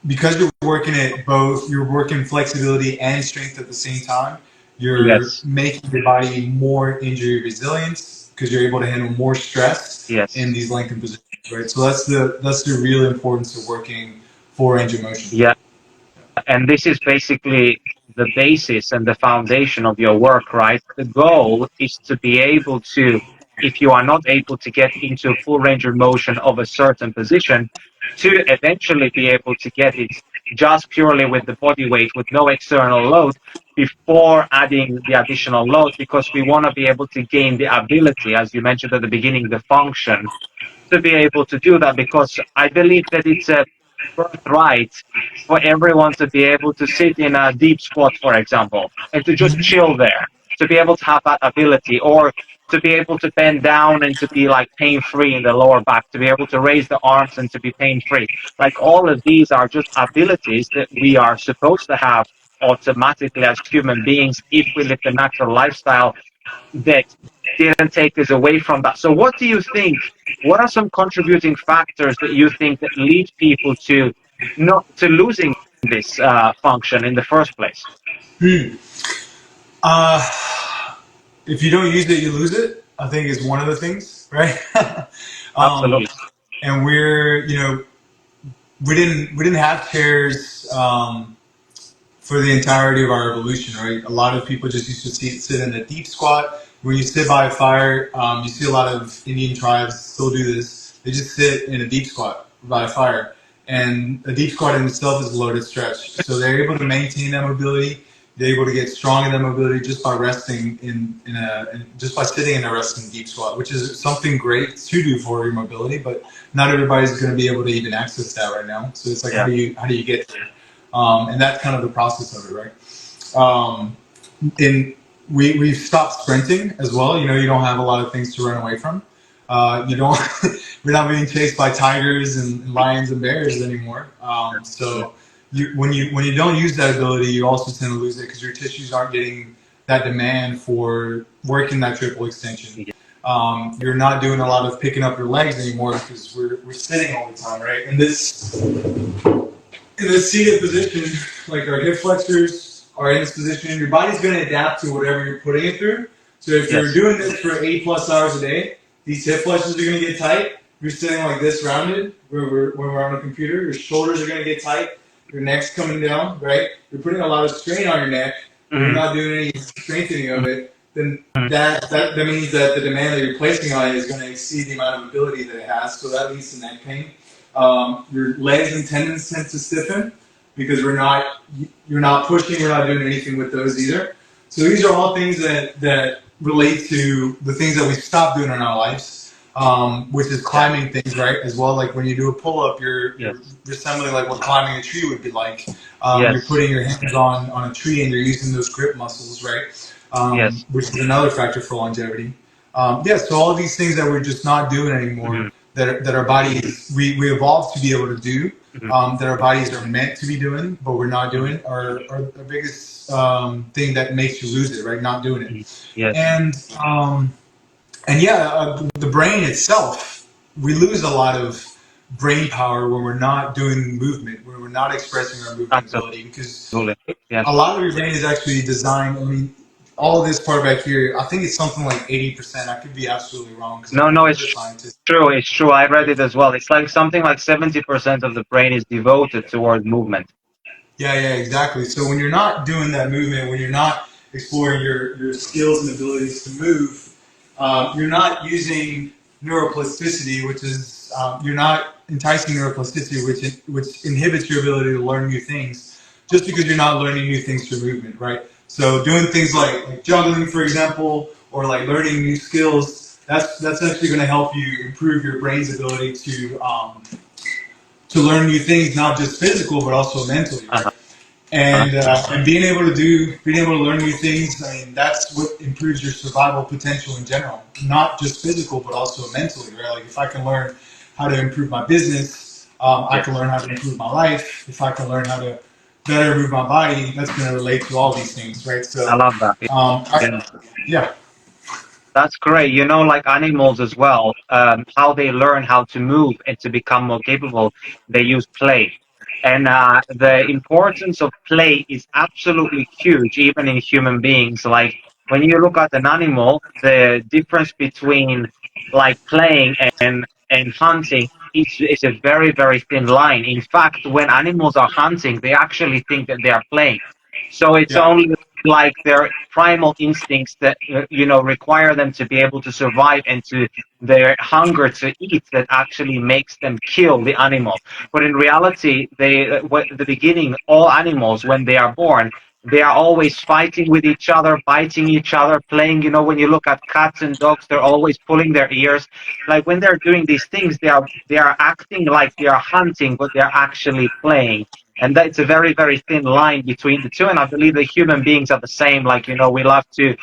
because you're working flexibility and strength at the same time. You're yes, making your body more injury resilient because you're able to handle more stress yes, in these lengthened positions, right? So that's the real importance of working full range of motion. yeah. And this is basically the basis and the foundation of your work, right? The goal is to be able to, if you are not able to get into full range of motion of a certain position, to eventually be able to get it just purely with the body weight, with no external load, before adding the additional load, because we want to be able to gain the ability, as you mentioned at the beginning, the function, to be able to do that, because I believe that it's a birthright for everyone to be able to sit in a deep squat, for example, and to just chill there, to be able to have that ability, or to be able to bend down and to be like pain free in the lower back, to be able to raise the arms and to be pain free. Like all of these are just abilities that we are supposed to have automatically as human beings if we live the natural lifestyle that didn't take us away from that. So what do you think? What are some contributing factors that you think that lead people to not to losing this function in the first place? Hmm. Uh, if you don't use it, you lose it. I think is one of the things, right? um, Absolutely. and we didn't have chairs for the entirety of our evolution, right? A lot of people just used to sit in a deep squat. When you sit by a fire, you see a lot of Indian tribes still do this. They just sit in a deep squat by a fire. And a deep squat in itself is a loaded stretch. So they're able to maintain that mobility. They're able to get strong in that mobility just by resting just by sitting in a resting deep squat, which is something great to do for your mobility, but not everybody's going to be able to even access that right now. So it's like, Yeah. how do you get there? And that's kind of the process of it, right? And we've stopped sprinting as well. You don't have a lot of things to run away from. You don't. We're not being chased by tigers and lions and bears anymore. So when you don't use that ability, you also tend to lose it because your tissues aren't getting that demand for working that triple extension. You're not doing a lot of picking up your legs anymore because we're sitting all the time, right? And in this seated position, like our hip flexors are in this position, your body's going to adapt to whatever you're putting it through. So if you're doing this for 8+ hours a day, these hip flexors are going to get tight. You're sitting like this rounded when we're on a computer. Your shoulders are going to get tight. Your neck's coming down, right? You're putting a lot of strain on your neck. You're not doing any strengthening of it. Then that means that the demand that you're placing on it is going to exceed the amount of ability that it has. So that leads to neck pain. Your legs and tendons tend to stiffen because you're not pushing, we're not doing anything with those either. So these are all things that relate to the things that we stopped doing in our lives, which is climbing things, right? As well, like when you do a pull-up, you're resembling like what climbing a tree would be like. You're putting your hands on a tree and you're using those grip muscles, right? Which is another factor for longevity. So all of these things that we're just not doing anymore, that our bodies, we evolved to be able to do, that our bodies are meant to be doing, but we're not doing, are the biggest thing that makes you lose it, right? Not doing it. The brain itself, we lose a lot of brain power when we're not doing movement, when we're not expressing our movement ability, because a lot of your brain is actually designed. I mean, all of this part back here, I think it's something like 80%. I could be absolutely wrong. No, it's true. It's true. I read it as well. It's like something like 70% of the brain is devoted toward movement. Yeah, exactly. So when you're not doing that movement, when you're not exploring your skills and abilities to move, you're not using neuroplasticity, which is you're not enticing neuroplasticity, which inhibits your ability to learn new things, just because you're not learning new things through movement, right? So doing things like juggling, for example, or like learning new skills, that's actually going to help you improve your brain's ability to learn new things, not just physical, but also mentally, right? And being able to learn new things, I mean, that's what improves your survival potential in general, not just physical, but also mentally, right? Like if I can learn how to improve my business, I can learn how to improve my life. If I can learn how to better move my body, that's going to relate to all these things, right? So, I love that. Yeah. That's great. Like animals as well, how they learn how to move and to become more capable, they use play. And the importance of play is absolutely huge, even in human beings. Like when you look at an animal, the difference between like playing and hunting is a very, very thin line. In fact, when animals are hunting, they actually think that they are playing. So it's only like their primal instincts that require them to be able to survive and to their hunger to eat that actually makes them kill the animal. But in reality, at the beginning, all animals when they are born, They are always fighting with each other, biting each other, playing. You know, when you look at cats and dogs, they're always pulling their ears. Like when they're doing these things, they are acting like they are hunting, but they're actually playing. And that's a very, very thin line between the two. And I believe that human beings are the same. Like, you know, we love to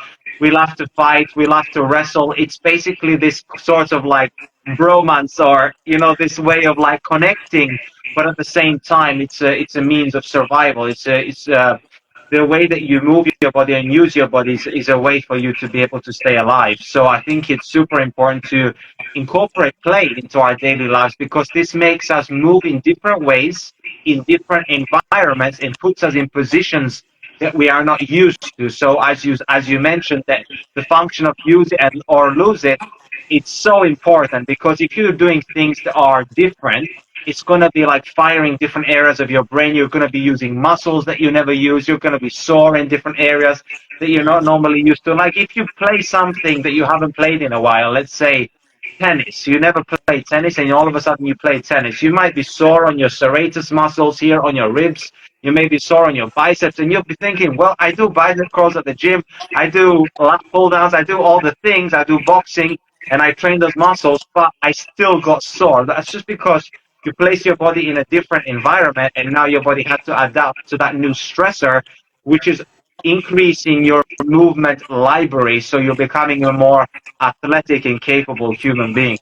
fight, we love to wrestle. It's basically this sort of like bromance, or, you know, this way of like connecting, but at the same time, it's a means of survival. It's the way that you move your body and use your body is a way for you to be able to stay alive. So I think it's super important to incorporate play into our daily lives, because this makes us move in different ways, in different environments, and puts us in positions that we are not used to. So as you mentioned, that the function of use it and or lose it, it's so important, because if you're doing things that are different, it's going to be like firing different areas of your brain. You're going to be using muscles that you never use. You're going to be sore in different areas that you're not normally used to. Like if you play something that you haven't played in a while, let's say tennis. You never played tennis, and all of a sudden you play tennis. You might be sore on your serratus muscles here, on your ribs. You may be sore on your biceps, and you'll be thinking, well, I do bicep curls at the gym. I do lat pull downs. I do all the things. I do boxing, and I train those muscles, but I still got sore. That's just because you place your body in a different environment, and now your body had to adapt to that new stressor, which is increasing your movement library, so you're becoming a more athletic and capable human being.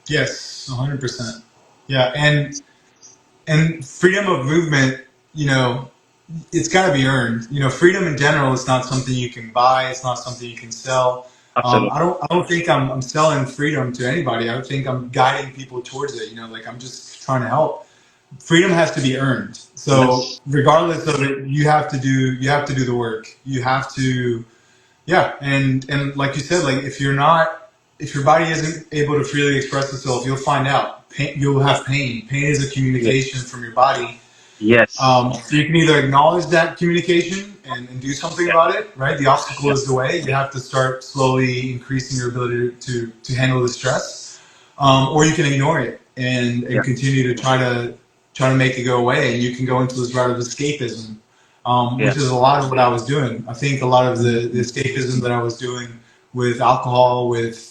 Yes, 100%. Yeah, and freedom of movement, you know, it's got to be earned. You know, freedom in general is not something you can buy. It's not something you can sell. Absolutely. I don't think I'm selling freedom to anybody. I think I'm guiding people towards it. You know, like I'm just trying to help. Freedom has to be earned. So Yes. regardless of it, you have to do the work. You have to, yeah. And like you said, like if your body isn't able to freely express itself, you'll find out. You'll have pain. Pain is a Yes. communication from your body. Yes. So you can either acknowledge that communication and do something Yeah. about it, right? The obstacle Yeah. is the way. You have to start slowly increasing your ability to handle the stress, or you can ignore it and Yeah. continue to try to make it go away. And you can go into this route of escapism, Yeah. which is a lot of what I was doing. I think a lot of the escapism that I was doing with alcohol, with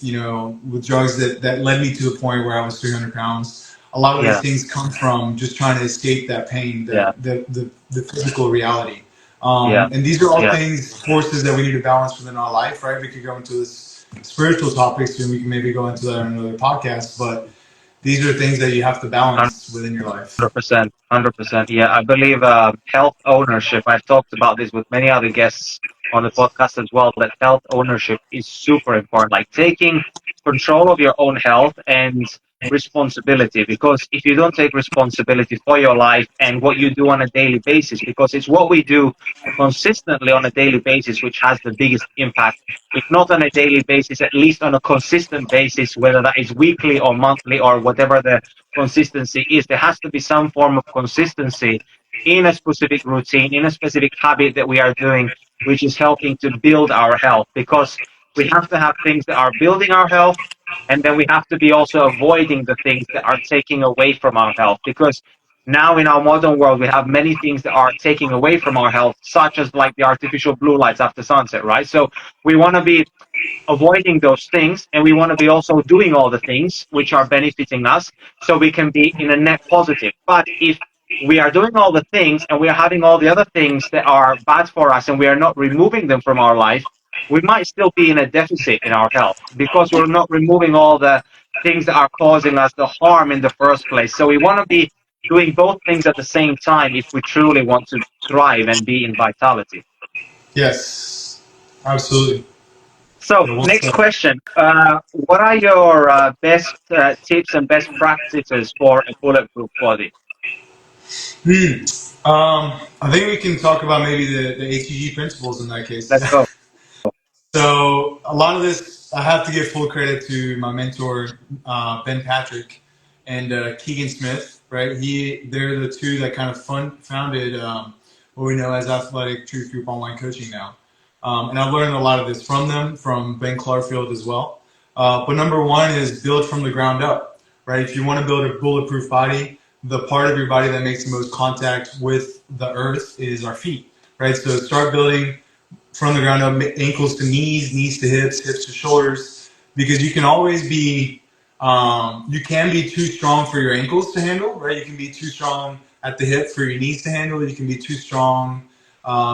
drugs that led me to a point where I was 300 pounds. A lot of these Yeah. things come from just trying to escape that pain, Yeah. the physical reality. Yeah. And these are all Yeah. things, forces that we need to balance within our life, right? We could go into this spiritual topics, and we can maybe go into that in another podcast, but these are things that you have to balance within your life. 100%. 100%. Yeah, I believe health ownership. I've talked about this with many other guests on the podcast as well, that health ownership is super important. Like taking control of your own health and responsibility. Because if you don't take responsibility for your life and what you do on a daily basis, because it's what we do consistently on a daily basis which has the biggest impact. If not on a daily basis, at least on a consistent basis, whether that is weekly or monthly or whatever the consistency is, there has to be some form of consistency in a specific routine, in a specific habit that we are doing, which is helping to build our health. Because we have to have things that are building our health, and then we have to be also avoiding the things that are taking away from our health. Because now in our modern world, we have many things that are taking away from our health, such as like the artificial blue lights after sunset, right? So we want to be avoiding those things, and we want to be also doing all the things which are benefiting us, so we can be in a net positive. But if we are doing all the things and we are having all the other things that are bad for us, and we are not removing them from our life, we might still be in a deficit in our health, because we're not removing all the things that are causing us the harm in the first place. So we want to be doing both things at the same time if we truly want to thrive and be in vitality. Yes, absolutely. So, Yeah, well next said. question. What are your best tips and best practices for a bulletproof body? Hmm. I think we can talk about maybe the ATG principles in that case. Let's go. So a lot of this, I have to give full credit to my mentor, Ben Patrick, and Keegan Smith. Right, they're the two that kind of founded what we know as Athletic Truth Group Online Coaching now. And I've learned a lot of this from them, from Ben Clarfield as well. But number one is build from the ground up. Right, if you want to build a bulletproof body, the part of your body that makes the most contact with the earth is our feet. right? So start building from the ground up, ankles to knees, knees to hips, hips to shoulders, because you can always be, you can be too strong for your ankles to handle, right? You can be too strong at the hip for your knees to handle. You can be too strong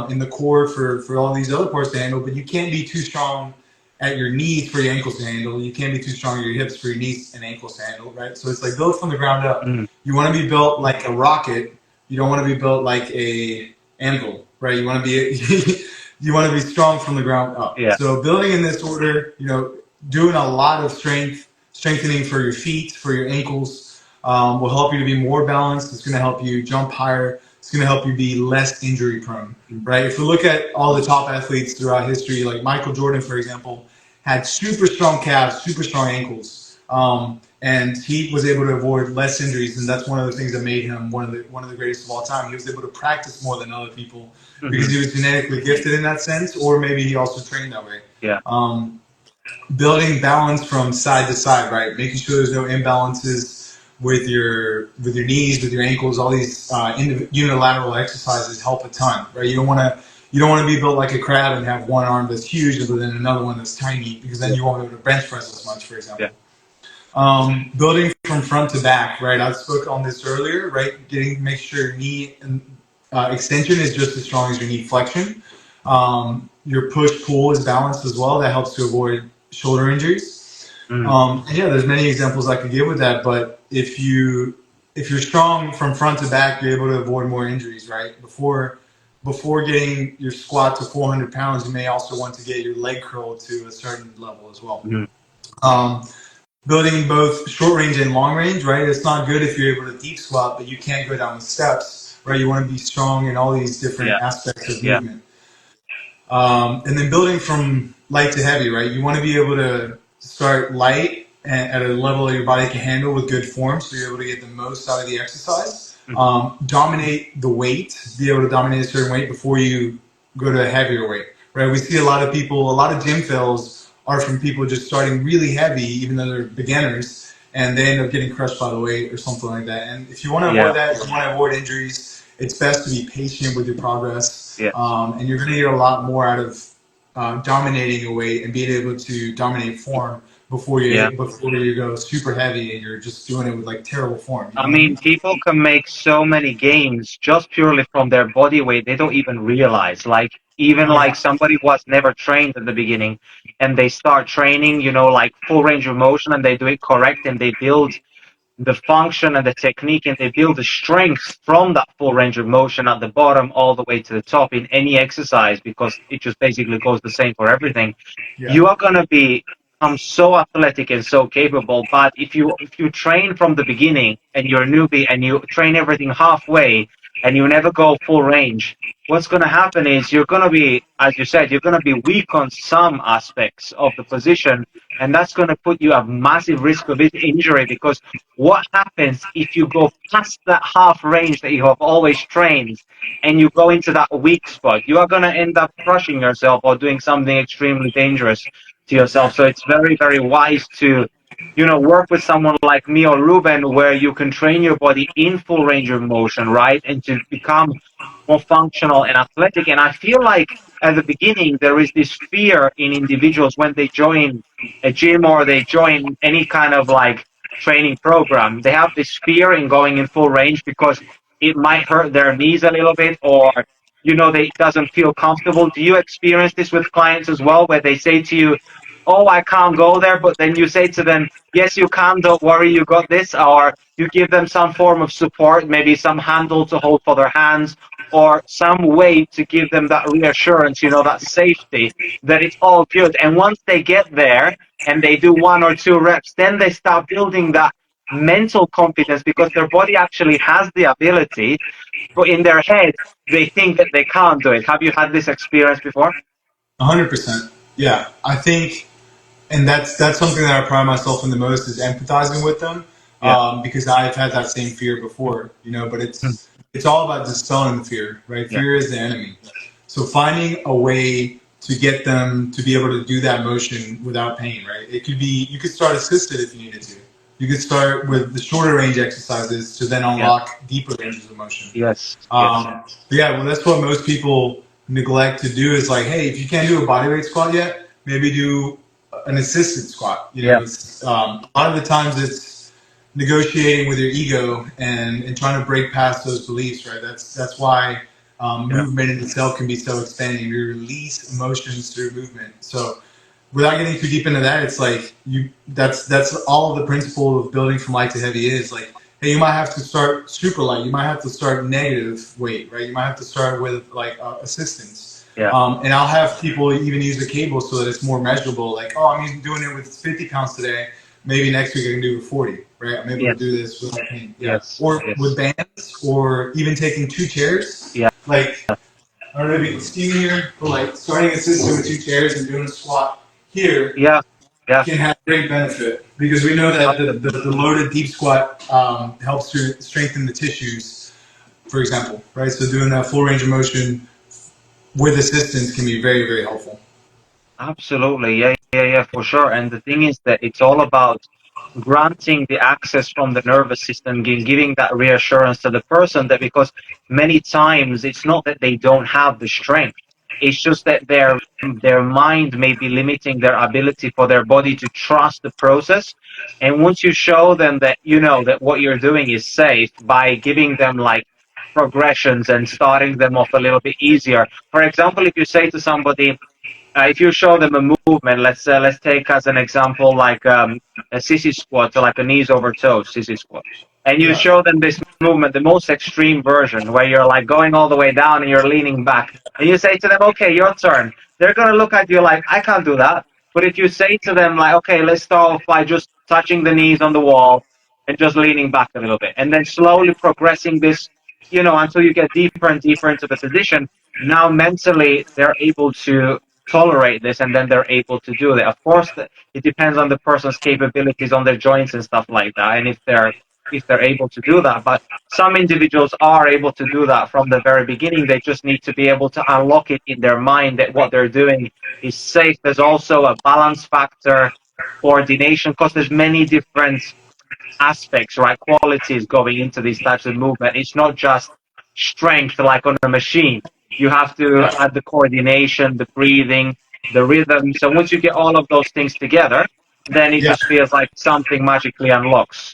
in the core for all these other parts to handle, but you can't be too strong at your knees for your ankles to handle. You can't be too strong at your hips for your knees and ankles to handle, right? So it's like build from the ground up. You want to be built like a rocket. You don't want to be built like a anvil, right? You want to be you want to be strong from the ground up. Yeah. So building in this order, doing a lot of strengthening for your feet, for your ankles, will help you to be more balanced. It's going to help you jump higher. It's going to help you be less injury prone, right? If we look at all the top athletes throughout history, like Michael Jordan, for example, had super strong calves, super strong ankles, and he was able to avoid less injuries, and that's one of the things that made him one of the greatest of all time. He was able to practice more than other people because he was genetically gifted in that sense, or maybe he also trained that way. Yeah. Building balance from side to side, right? Making sure there's no imbalances with your knees, with your ankles. All these unilateral exercises help a ton, right? You don't want to be built like a crab and have one arm that's huge but then another one that's tiny, because then you won't be able to bench press as much, for example. Yeah. Building from front to back, right? I spoke on this earlier, right? Make sure your knee extension is just as strong as your knee flexion. Your push-pull is balanced as well. That helps to avoid shoulder injuries. And yeah, there's many examples I could give with that, but if you're strong from front to back, you're able to avoid more injuries, right? Before getting your squat to 400 pounds, you may also want to get your leg curl to a certain level as well. Building both short range and long range, right? It's not good if you're able to deep squat, but you can't go down the steps, right? You want to be strong in all these different aspects of movement. And then building from light to heavy, right? You want to be able to start light and at a level that your body can handle with good form, so you're able to get the most out of the exercise. Dominate the weight, be able to dominate a certain weight before you go to a heavier weight, right? We see a lot of gym fails are from people just starting really heavy, even though they're beginners, and they end up getting crushed by the weight or something like that. And if you want to avoid that, if you want to avoid injuries, it's best to be patient with your progress. And you're going to get a lot more out of dominating a weight and being able to dominate form before you go super heavy and you're just doing it with like terrible form. I mean, people can make so many gains just purely from their body weight. They don't even realize. Like, even like somebody was never trained at the beginning and they start training, like full range of motion, and they do it correct and they build the function and the technique and they build the strength from that full range of motion at the bottom all the way to the top in any exercise, because it just basically goes the same for everything. You are going to become so athletic and so capable. But if you train from the beginning and you're a newbie and you train everything halfway and you never go full range, what's going to happen is you're going to be, as you said, you're going to be weak on some aspects of the position, and that's going to put you at massive risk of injury. Because what happens if you go past that half range that you have always trained and you go into that weak spot? You are going to end up crushing yourself or doing something extremely dangerous to yourself. So it's very, very wise to work with someone like me or Ruben, where you can train your body in full range of motion, right? And to become more functional and athletic. And I feel like at the beginning, there is this fear in individuals when they join a gym or they join any kind of like training program. They have this fear in going in full range because it might hurt their knees a little bit, or they doesn't feel comfortable. Do you experience this with clients as well, where they say to you, oh, I can't go there, but then you say to them, yes, you can, don't worry, you got this? Or you give them some form of support, maybe some handle to hold for their hands, or some way to give them that reassurance, that safety, that it's all good. And once they get there and they do 1 or 2 reps, then they start building that mental confidence, because their body actually has the ability, but in their head, they think that they can't do it. Have you had this experience before? 100%. Yeah, I think, and that's something that I pride myself in the most, is empathizing with them, because I've had that same fear before, but it's all about dispelling the fear, right? Fear is the enemy. So finding a way to get them to be able to do that motion without pain, right? It could be, you could start assisted if you needed to. You could start with the shorter range exercises to then unlock deeper ranges of motion. Yes. Well, that's what most people neglect to do is like, hey, if you can't do a bodyweight squat yet, maybe do an assisted squat. You know, it's, a lot of the times it's negotiating with your ego and trying to break past those beliefs, right? That's why movement in itself can be so expanding. You release emotions through movement. So without getting too deep into that, it's like that's all of the principle of building from light to heavy is like, hey, you might have to start super light. You might have to start negative weight, right? You might have to start with like assistance. And I'll have people even use the cable so that it's more measurable. Like, oh, I'm doing it with 50 pounds today. Maybe next week I can do it with 40, right? I'm able to do this with my pain. Or with bands, or even taking 2 chairs. Like, I don't know if you can see me here, but like starting a system with 2 chairs and doing a squat here can have great benefit because we know that the loaded deep squat helps to strengthen the tissues, for example, right? So doing that full range of motion with assistance can be very, very helpful. Absolutely. Yeah, for sure. And the thing is that it's all about granting the access from the nervous system, giving that reassurance to the person that because many times it's not that they don't have the strength. It's just that their mind may be limiting their ability for their body to trust the process. And once you show them that, you know, that what you're doing is safe by giving them like progressions and starting them off a little bit easier. For example, if you say to somebody, if you show them a movement, let's take as an example like a sissy squat, so like a knees over toes sissy squat, and you show them this movement, the most extreme version, where you're like going all the way down and you're leaning back, and you say to them, okay, your turn. They're gonna look at you like, I can't do that. But if you say to them like, okay, let's start off by just touching the knees on the wall and just leaning back a little bit, and then slowly progressing this, you know, until you get deeper and deeper into the position. Now mentally they're able to tolerate this, and then they're able to do it. Of course, it depends on the person's capabilities on their joints and stuff like that, and if they're able to do that. But some individuals are able to do that from the very beginning. They just need to be able to unlock it in their mind that what they're doing is safe. There's also a balance factor, coordination, because there's many different aspects, right? Qualities going into these types of movement. It's not just strength like on a machine. You have to add the coordination, the breathing, the rhythm. So once you get all of those things together, then it just feels like something magically unlocks.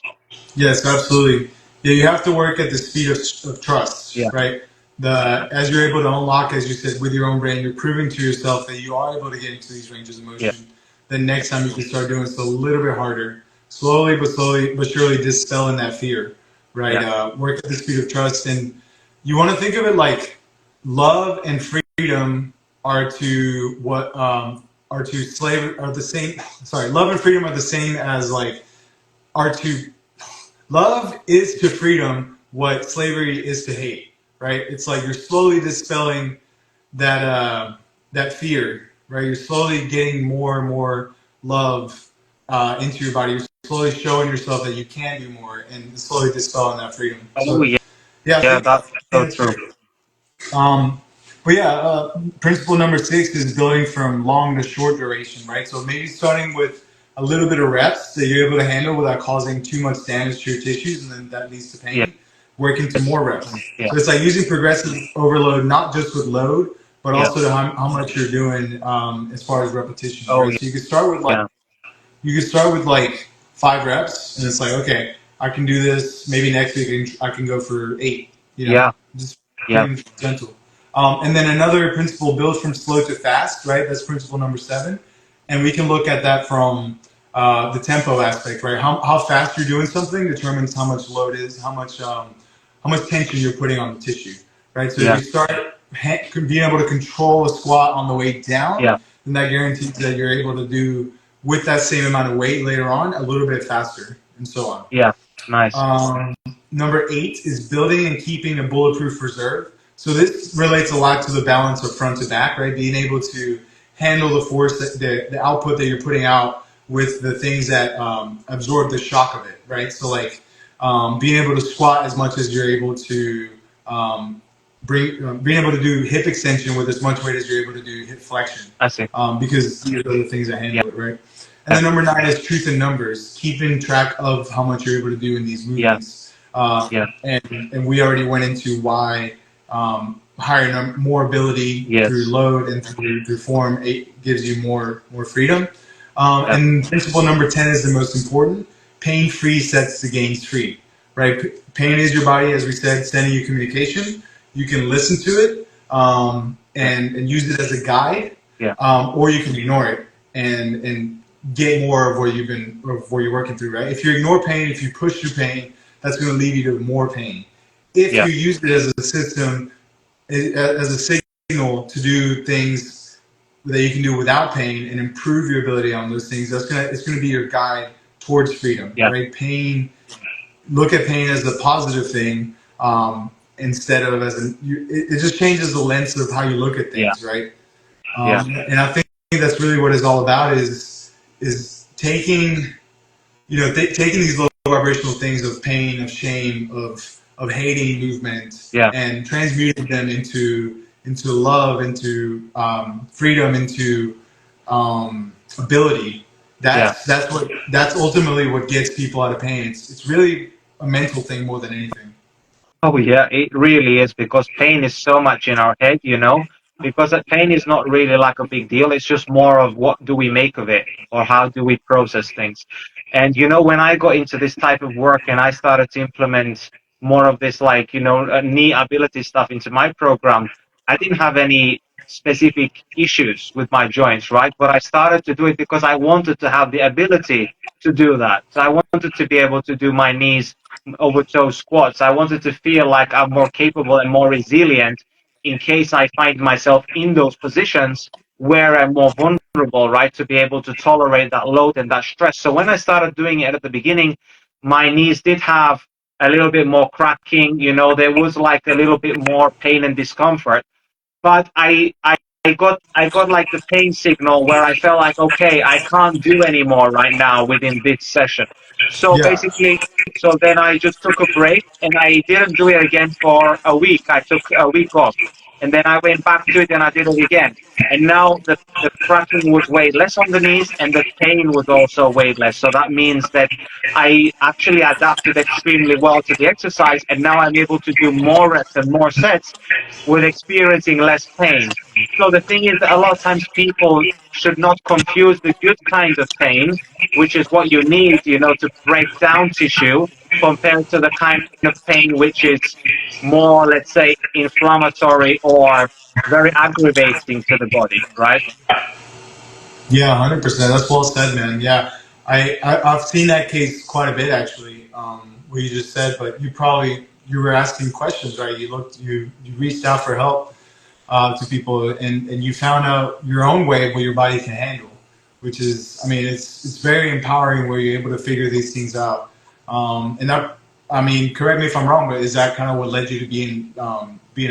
Yes, absolutely. Yeah, you have to work at the speed of trust, right? As you're able to unlock, as you said, with your own brain, you're proving to yourself that you are able to get into these ranges of motion. Then next time you can start doing it a little bit harder, slowly but surely dispelling that fear, right? Work at the speed of trust, and you want to think of it like love and freedom are to what are to slavery are the same. Sorry, love and freedom are the same as like are to love is to freedom what slavery is to hate, right? It's like you're slowly dispelling that fear, right? You're slowly getting more and more love into your body. You're slowly showing yourself that you can do more, and slowly dispelling that freedom. Oh, So, I think that's so that's true. great. Principle number 6 is building from long to short duration, right? So maybe starting with a little bit of reps that you're able to handle without causing too much damage to your tissues, and then that leads to pain. Working to more reps. So it's like using progressive overload, not just with load, but also to how much you're doing as far as repetitions. Right? So you can start with like 5 reps, and it's like, okay, I can do this. Maybe next week I can go for 8. You know, just being gentle. And then another principle, build from slow to fast, right? That's principle number 7. And we can look at that from the tempo aspect, right? How fast you're doing something determines how much load is, how much tension you're putting on the tissue, right? So if you start being able to control a squat on the way down, then that guarantees that you're able to do with that same amount of weight later on a little bit faster, and so on. Yeah, nice. Number 8 is building and keeping a bulletproof reserve. So this relates a lot to the balance of front to back, right? Being able to handle the force, the output that you're putting out with the things that absorb the shock of it, right? So like being able to squat as much as you're able to being able to do hip extension with as much weight as you're able to do hip flexion. I see. Because these are the things that handle it, right? And then number 9 is truth in numbers, keeping track of how much you're able to do in these movements. And we already went into why more ability through Yes. load and through form. 8 gives you more freedom. Yeah. And principle number 10 is the most important. Pain free sets the gains free. Right? Pain is your body, as we said, sending you communication. You can listen to it Yeah. and use it as a guide, Yeah. or you can ignore it and get more of what you're working through. Right? If you ignore pain, if you push through pain, that's going to lead you to more pain. If Yeah. you use it as a system, as a signal to do things that you can do without pain and improve your ability on those things, it's gonna be your guide towards freedom, Yeah. right? Pain, look at pain as a positive thing, instead of it just changes the lens of how you look at Yeah. things, right? Yeah. And I think that's really what it's all about is taking taking these low vibrational things of pain, of shame, of hating movement, Yeah. and transmuting them into love, into freedom, into ability. Yeah. That's ultimately what gets people out of pain. It's really a mental thing more than anything. Oh, yeah, it really is because pain is so much in our head, because that pain is not really like a big deal. It's just more of what do we make of it or how do we process things. And, when I got into this type of work and I started to implement more of this, like, knee ability stuff into my program, I didn't have any specific issues with my joints, right? But I started to do it because I wanted to have the ability to do that. So I wanted to be able to do my knees over toe squats. I wanted to feel like I'm more capable and more resilient in case I find myself in those positions where I'm more vulnerable, right? To be able to tolerate that load and that stress. So when I started doing it at the beginning, my knees did have a little bit more cracking, there was like a little bit more pain and discomfort, but I got like the pain signal where I felt like, okay, I can't do anymore right now within this session. So Yeah, basically, so then I just took a break and I didn't do it again for a week. I took a week off and then I went back to it and I did it again. And now the cracking was way less on the knees and the pain was also way less. So that means that I actually adapted extremely well to the exercise and now I'm able to do more reps and more sets with experiencing less pain. So the thing is that a lot of times people should not confuse the good kind of pain, which is what you need, to break down tissue, compared to the kind of pain which is more, let's say, inflammatory or very aggravating to the body, right? yeah, 100%. That's well said, man. Yeah, I've seen that case quite a bit actually. What you just said, but you were asking questions, right? You reached out for help to people, and you found out your own way of what your body can handle, which is, I mean, it's very empowering where you're able to figure these things out. And that, I mean, correct me if I'm wrong, but is that kind of what led you to being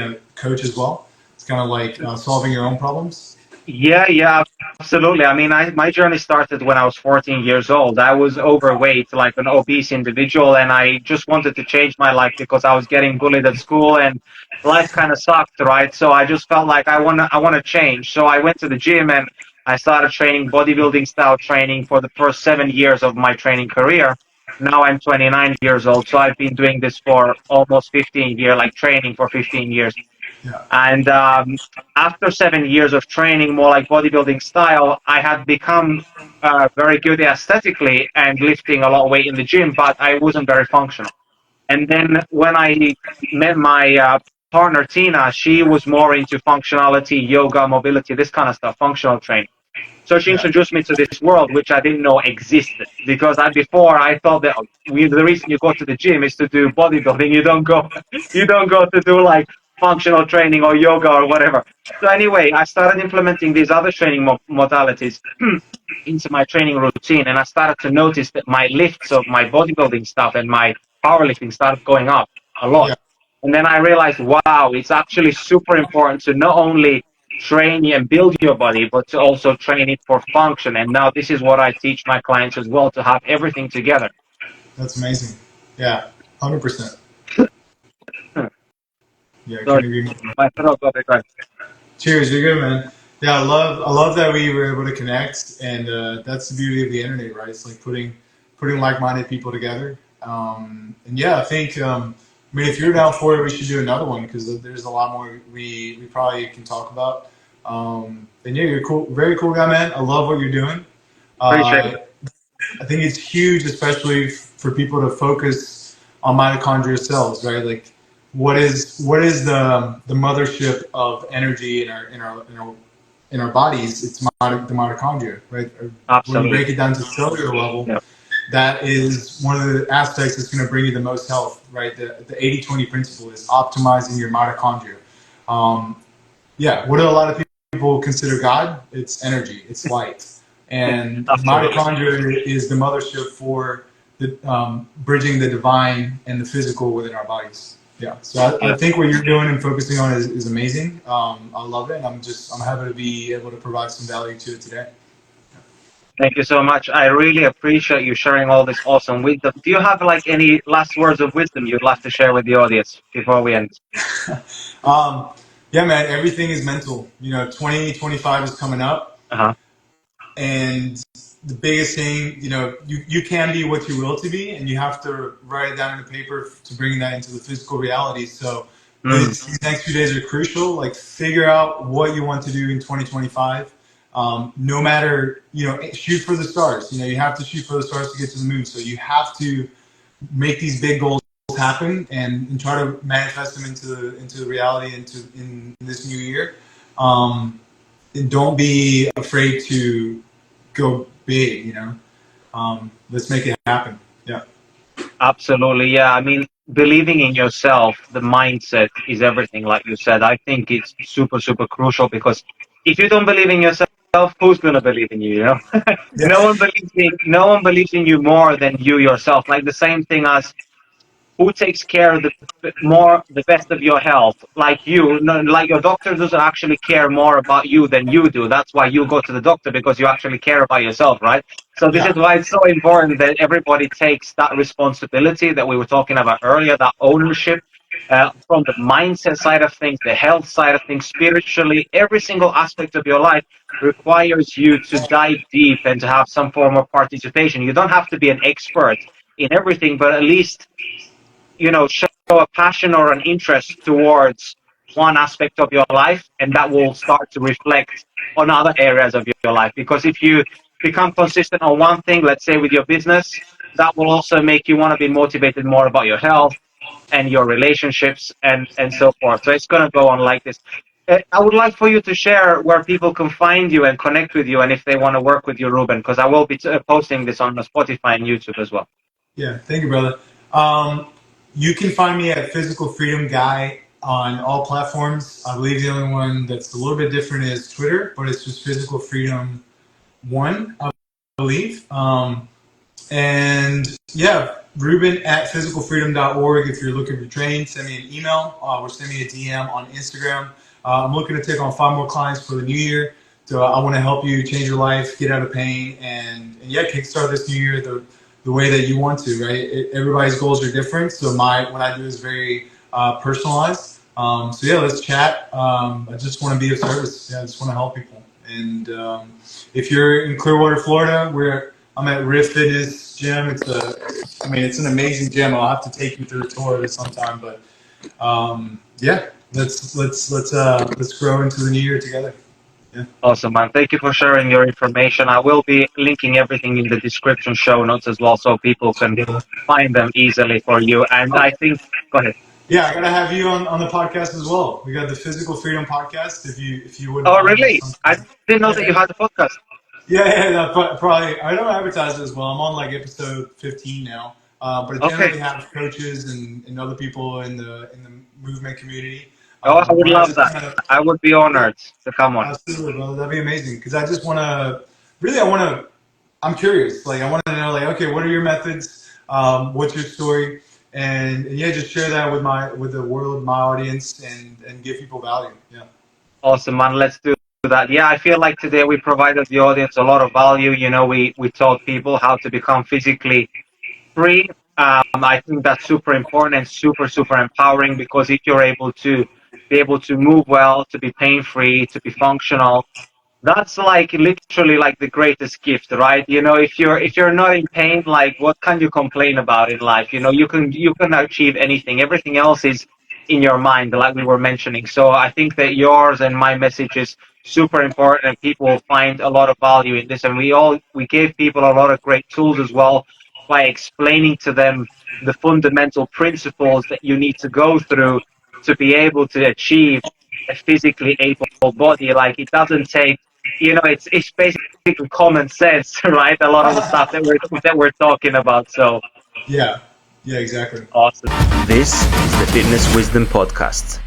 a coach as well? It's kind of like solving your own problems. Yeah, yeah, absolutely. I mean, my journey started when I was 14 years old. I was overweight, like an obese individual, and I just wanted to change my life because I was getting bullied at school and life kind of sucked, right? So I just felt like I want to change. So I went to the gym and I started training bodybuilding style training for the first 7 years of my training career. Now I'm 29 years old, so I've been doing this for almost 15 years, like training for 15 years. Yeah, And after 7 years of training, more like bodybuilding style, I had become very good aesthetically and lifting a lot of weight in the gym, but I wasn't very functional. And then when I met my partner, Tina, she was more into functionality, yoga, mobility, this kind of stuff, functional training. So she yeah, introduced me to this world which I didn't know existed because before I thought that the reason you go to the gym is to do bodybuilding. You don't go to do like functional training or yoga or whatever. So anyway, I started implementing these other training modalities into my training routine, and I started to notice that my lifts of my bodybuilding stuff and my powerlifting started going up a lot. yeah. And then I realized, wow, it's actually super important to not only train and build your body, but to also train it for function. And now this is what I teach my clients as well, to have everything together. That's amazing. Yeah, 100%. Yeah, I Sorry, couldn't agree more. my throat got it right. Cheers, you're good, man. Yeah, I love that we were able to connect, and that's the beauty of the internet, right? It's like putting like-minded people together. And yeah, I think I mean, if you're down for it, we should do another one because there's a lot more we probably can talk about. And yeah, you're cool, very cool guy, man. I love what you're doing. Appreciate Uh, it. I think it's huge, especially for people to focus on mitochondrial cells, right? Like, what is the mothership of energy in our bodies? It's the mitochondria, right? When you Absolutely. break it down to cellular level, Yeah. that is one of the aspects that's going to bring you the most health, right? The 80-20 principle is optimizing your mitochondria. Yeah, what do a lot of people consider God? It's energy, it's light. And Absolutely. mitochondria is the mothership for bridging the divine and the physical within our bodies. Yeah, so I Yeah. think what you're doing and focusing on is amazing. I love it, and I'm happy to be able to provide some value to it today. Thank you so much. I really appreciate you sharing all this awesome wisdom. Do you have like any last words of wisdom you'd like to share with the audience before we end? um, yeah, man, everything is mental. 2025 is coming up. Uh-huh. And the biggest thing, you can be what you will to be, and you have to write it down in the paper to bring that into the physical reality. So Mm, these next few days are crucial. Like, figure out what you want to do in 2025. No matter, shoot for the stars. You have to shoot for the stars to get to the moon. So you have to make these big goals happen and try to manifest them into reality in this new year. And don't be afraid to go big. Let's make it happen. Yeah. absolutely. Yeah. I mean, believing in yourself, the mindset is everything, like you said. I think it's super, super crucial because if you don't believe in yourself, who's gonna believe in you, you know? Yeah. No one believes in you more than you yourself. Like the same thing as who takes care of the best of your health, like you. No, like your doctor doesn't actually care more about you than you do. That's why you go to the doctor, because you actually care about yourself, right? So this is Yeah. why it's so important that everybody takes that responsibility that we were talking about earlier, that ownership, from the mindset side of things, the health side of things, spiritually. Every single aspect of your life requires you to dive deep and to have some form of participation. You don't have to be an expert in everything, but at least, show a passion or an interest towards one aspect of your life, and that will start to reflect on other areas of your life. Because if you become consistent on one thing, let's say with your business, that will also make you want to be motivated more about your health and your relationships and so forth. So it's going to go on like this. I would like for you to share where people can find you and connect with you, and if they want to work with you, Ruben, because I will be posting this on Spotify and YouTube as well. Yeah. Thank you, brother. Um, you can find me at Physical Freedom Guy on all platforms. I believe the only one that's a little bit different is Twitter, but it's just Physical Freedom One, I believe. And yeah, Ruben at physicalfreedom.org. If you're looking to train, send me an email or send me a DM on Instagram. I'm looking to take on 5 more clients for the new year. So I want to help you change your life, get out of pain, and yeah, kickstart this new year the way that you want to, right? Everybody's goals are different. So what I do is very personalized. So yeah, let's chat. I just want to be of service. Yeah, I just want to help people. And if you're in Clearwater, Florida, I'm at Rift Fitness Gym. It's an amazing gym. I'll have to take you through a tour of it sometime. But yeah, let's grow into the new year together. Yeah. Awesome, man. Thank you for sharing your information. I will be linking everything in the description show notes as well, so people can find them easily for you. And I think, go ahead. Yeah, I gotta have you on the podcast as well. We got the Physical Freedom podcast. If you wouldn't Oh, mind really? I sometime. didn't know that you Yeah, had a podcast. probably. I don't advertise it as well. I'm on like episode 15 now. But I Okay. generally have coaches and other people in the movement community. Oh, I would Where I love just that. kind of I would be honored to come on. absolutely, brother. That'd be amazing. Because I just want to really, I'm curious. Like, I want to know, like, okay, what are your methods? What's your story? And yeah, just share that with the world, my audience, and give people value. Yeah. Awesome, man. Let's do that. Yeah, I feel like today we provided the audience a lot of value. We taught people how to become physically free. I think that's super important and super, super empowering, because if you're able to move well, to be pain free, to be functional, That's like literally like the greatest gift, right? You know, if you're not in pain, like what can you complain about in life? You know, you can achieve anything. Everything else is in your mind, like we were mentioning. So I think that yours and my message is super important, and people will find a lot of value in this. And we gave people a lot of great tools as well by explaining to them the fundamental principles that you need to go through to be able to achieve a physically able body. Like it doesn't take, you know, it's basically common sense, right? A lot of the stuff that we're talking about. So Yeah, yeah, exactly. awesome. This is the Fitness Wisdom Podcast.